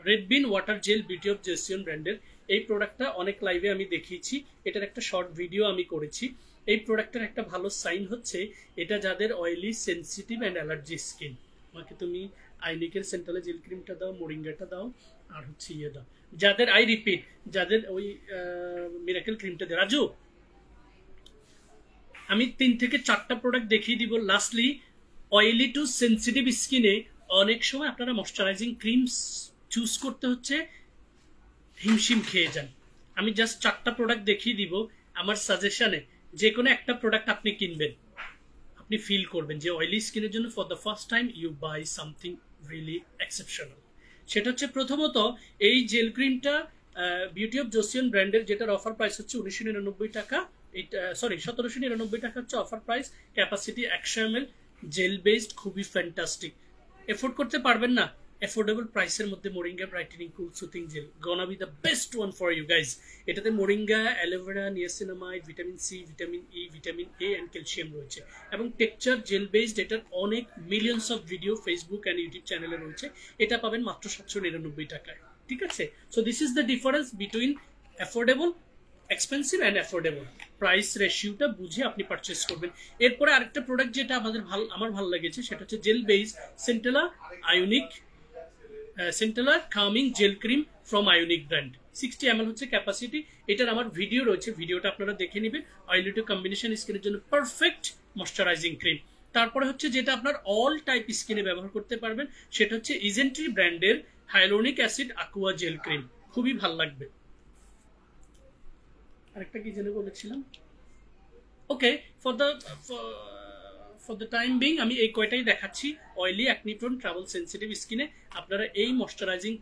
A: রেডবিন ওয়াটার জেল বিউটি অফ জেসিয়ন ব্র্যান্ডের এই প্রোডাক্টটা অনেক লাইভে আমি দেখিয়েছি, এটার একটা শর্ট ভিডিও আমি করেছি। এই প্রোডাক্টের একটা ভালো সাইন হচ্ছে এটা যাদের oily, sensitive and allergy skin, আমাকে তুমি আইনিকের সেন্ট্রালে জেল ক্রিমটা দাও, মোরিঙ্গাটা দাও, আর হচ্ছে ইয়ে দাও, যাদের আই রিপিট, যাদের ওই মিরাকেল ক্রিমটা দেয়। রাজু, আমি 3 থেকে 4টা প্রোডাক্ট দেখিয়ে দিব। লাস্টলি, অয়েলি টু সেন্সিটিভ স্কিনে অনেক সময় আপনারা ময়শ্চারাইজিং ক্রিম চুজ করতে হচ্ছে, হিমশিম খেয়ে যান। আমি জাস্ট 4টা প্রোডাক্ট দেখিয়ে দিব আমার সাজেশনে, যে কোনো একটা প্রোডাক্ট আপনি কিনবেন, আপনি ফিল করবেন যে অয়েলি স্কিনের জন্য for the first time you buy something really exceptional. সেটা হচ্ছে প্রথমত এই জেল ক্রিমটা বিউটি অফ জোসিয়ন ব্র্যান্ডের, যেটার অফার প্রাইস হচ্ছে 1999 টাকা, এটা সরি 1799 টাকা হচ্ছে offer price. Capacity 100 ml, gel based, খুবই ফ্যান্টাস্টিক। এফোর্ড করতে পারবেন না, অ্যাফোর্ডেবল প্রাইসের মধ্যে moringa brightening cool soothing gel gonna be the best one for you guys. এটাতে moringa, aloe vera, niacinamide, vitamin C, vitamin E, vitamin A and calcium রয়েছে, এবং texture gel based. এটার অনেক millions of video Facebook and YouTube চ্যানেলে রয়েছে। এটা পাবেন মাত্র 799 টাকায়, ঠিক আছে? So this is the difference between affordable, expensive and affordable. Price রেশিওটা বুঝে আপনি পারচেস করবেন। এরপরে আরেকটা প্রোডাক্ট যেটা আমার ভালো লেগেছে, সেটা হচ্ছে jail base centella ionic, centella coming jail cream from ionic brand. 60 ml হচ্ছে ক্যাপাসিটি। এটার আমার ভিডিও রয়েছে, ভিডিওটা আপনারা দেখে নেবেন। অয়েলি টু কম্বিনেশন স্কিনের জন্য পারফেক্ট ময়শ্চারাইজিং ক্রিম। তারপরে হচ্ছে যেটা আপনার অল টাইপ স্কিনে ব্যবহার করতে পারবেন, সেটা হচ্ছে ইজেন্ট্রি ব্র্যান্ডের hyaluronic acid Aqua jail cream, খুবই ভালো লাগবে। আরেকটা কি জেনে বলেছিলাম? ওকে, ফর দ্য টাইম বিং আমি এই কয়টাই দেখাচ্ছি। Oily, acne prone, travel sensitive স্কিনে আপনারা এই ময়শ্চারাইজিং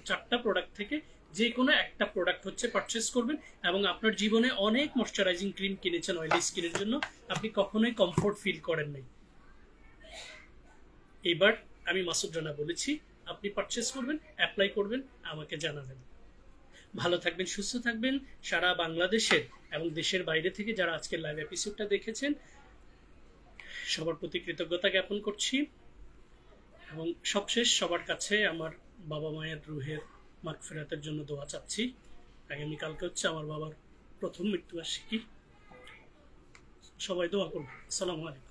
A: 4টা প্রোডাক্ট থেকে যে কোনো একটা প্রোডাক্ট হচ্ছে পারচেস করবেন, এবং আপনার জীবনে অনেক ময়শ্চারাইজিং ক্রিম কিনেছেন অয়েলি স্কিনের জন্য, আপনি কখনোই কমফোর্ট ফিল করেন নাই। এইবার আমি মাসুদ রানা বলেছি, আপনি পারচেস করবেন, অ্যাপ্লাই করবেন, আমাকে জানাবেন। ভালো থাকবেন, সুস্থ থাকবেন। সারা বাংলাদেশের এবং দেশের বাইরে থেকে যারা আজকের লাইভ এপিসোডটা দেখেছেন সবার প্রতি কৃতজ্ঞতা জ্ঞাপন করছি। এবং সবশেষ সবার কাছে আমার বাবা মায়ের রুহের মাগফিরাতের জন্য দোয়া চাচ্ছি। আগামীকালকে হচ্ছে আমার বাবার প্রথম মৃত্যুবার্ষিকী। সবাই দোয়া করবেন। আসসালামু আলাইকুম।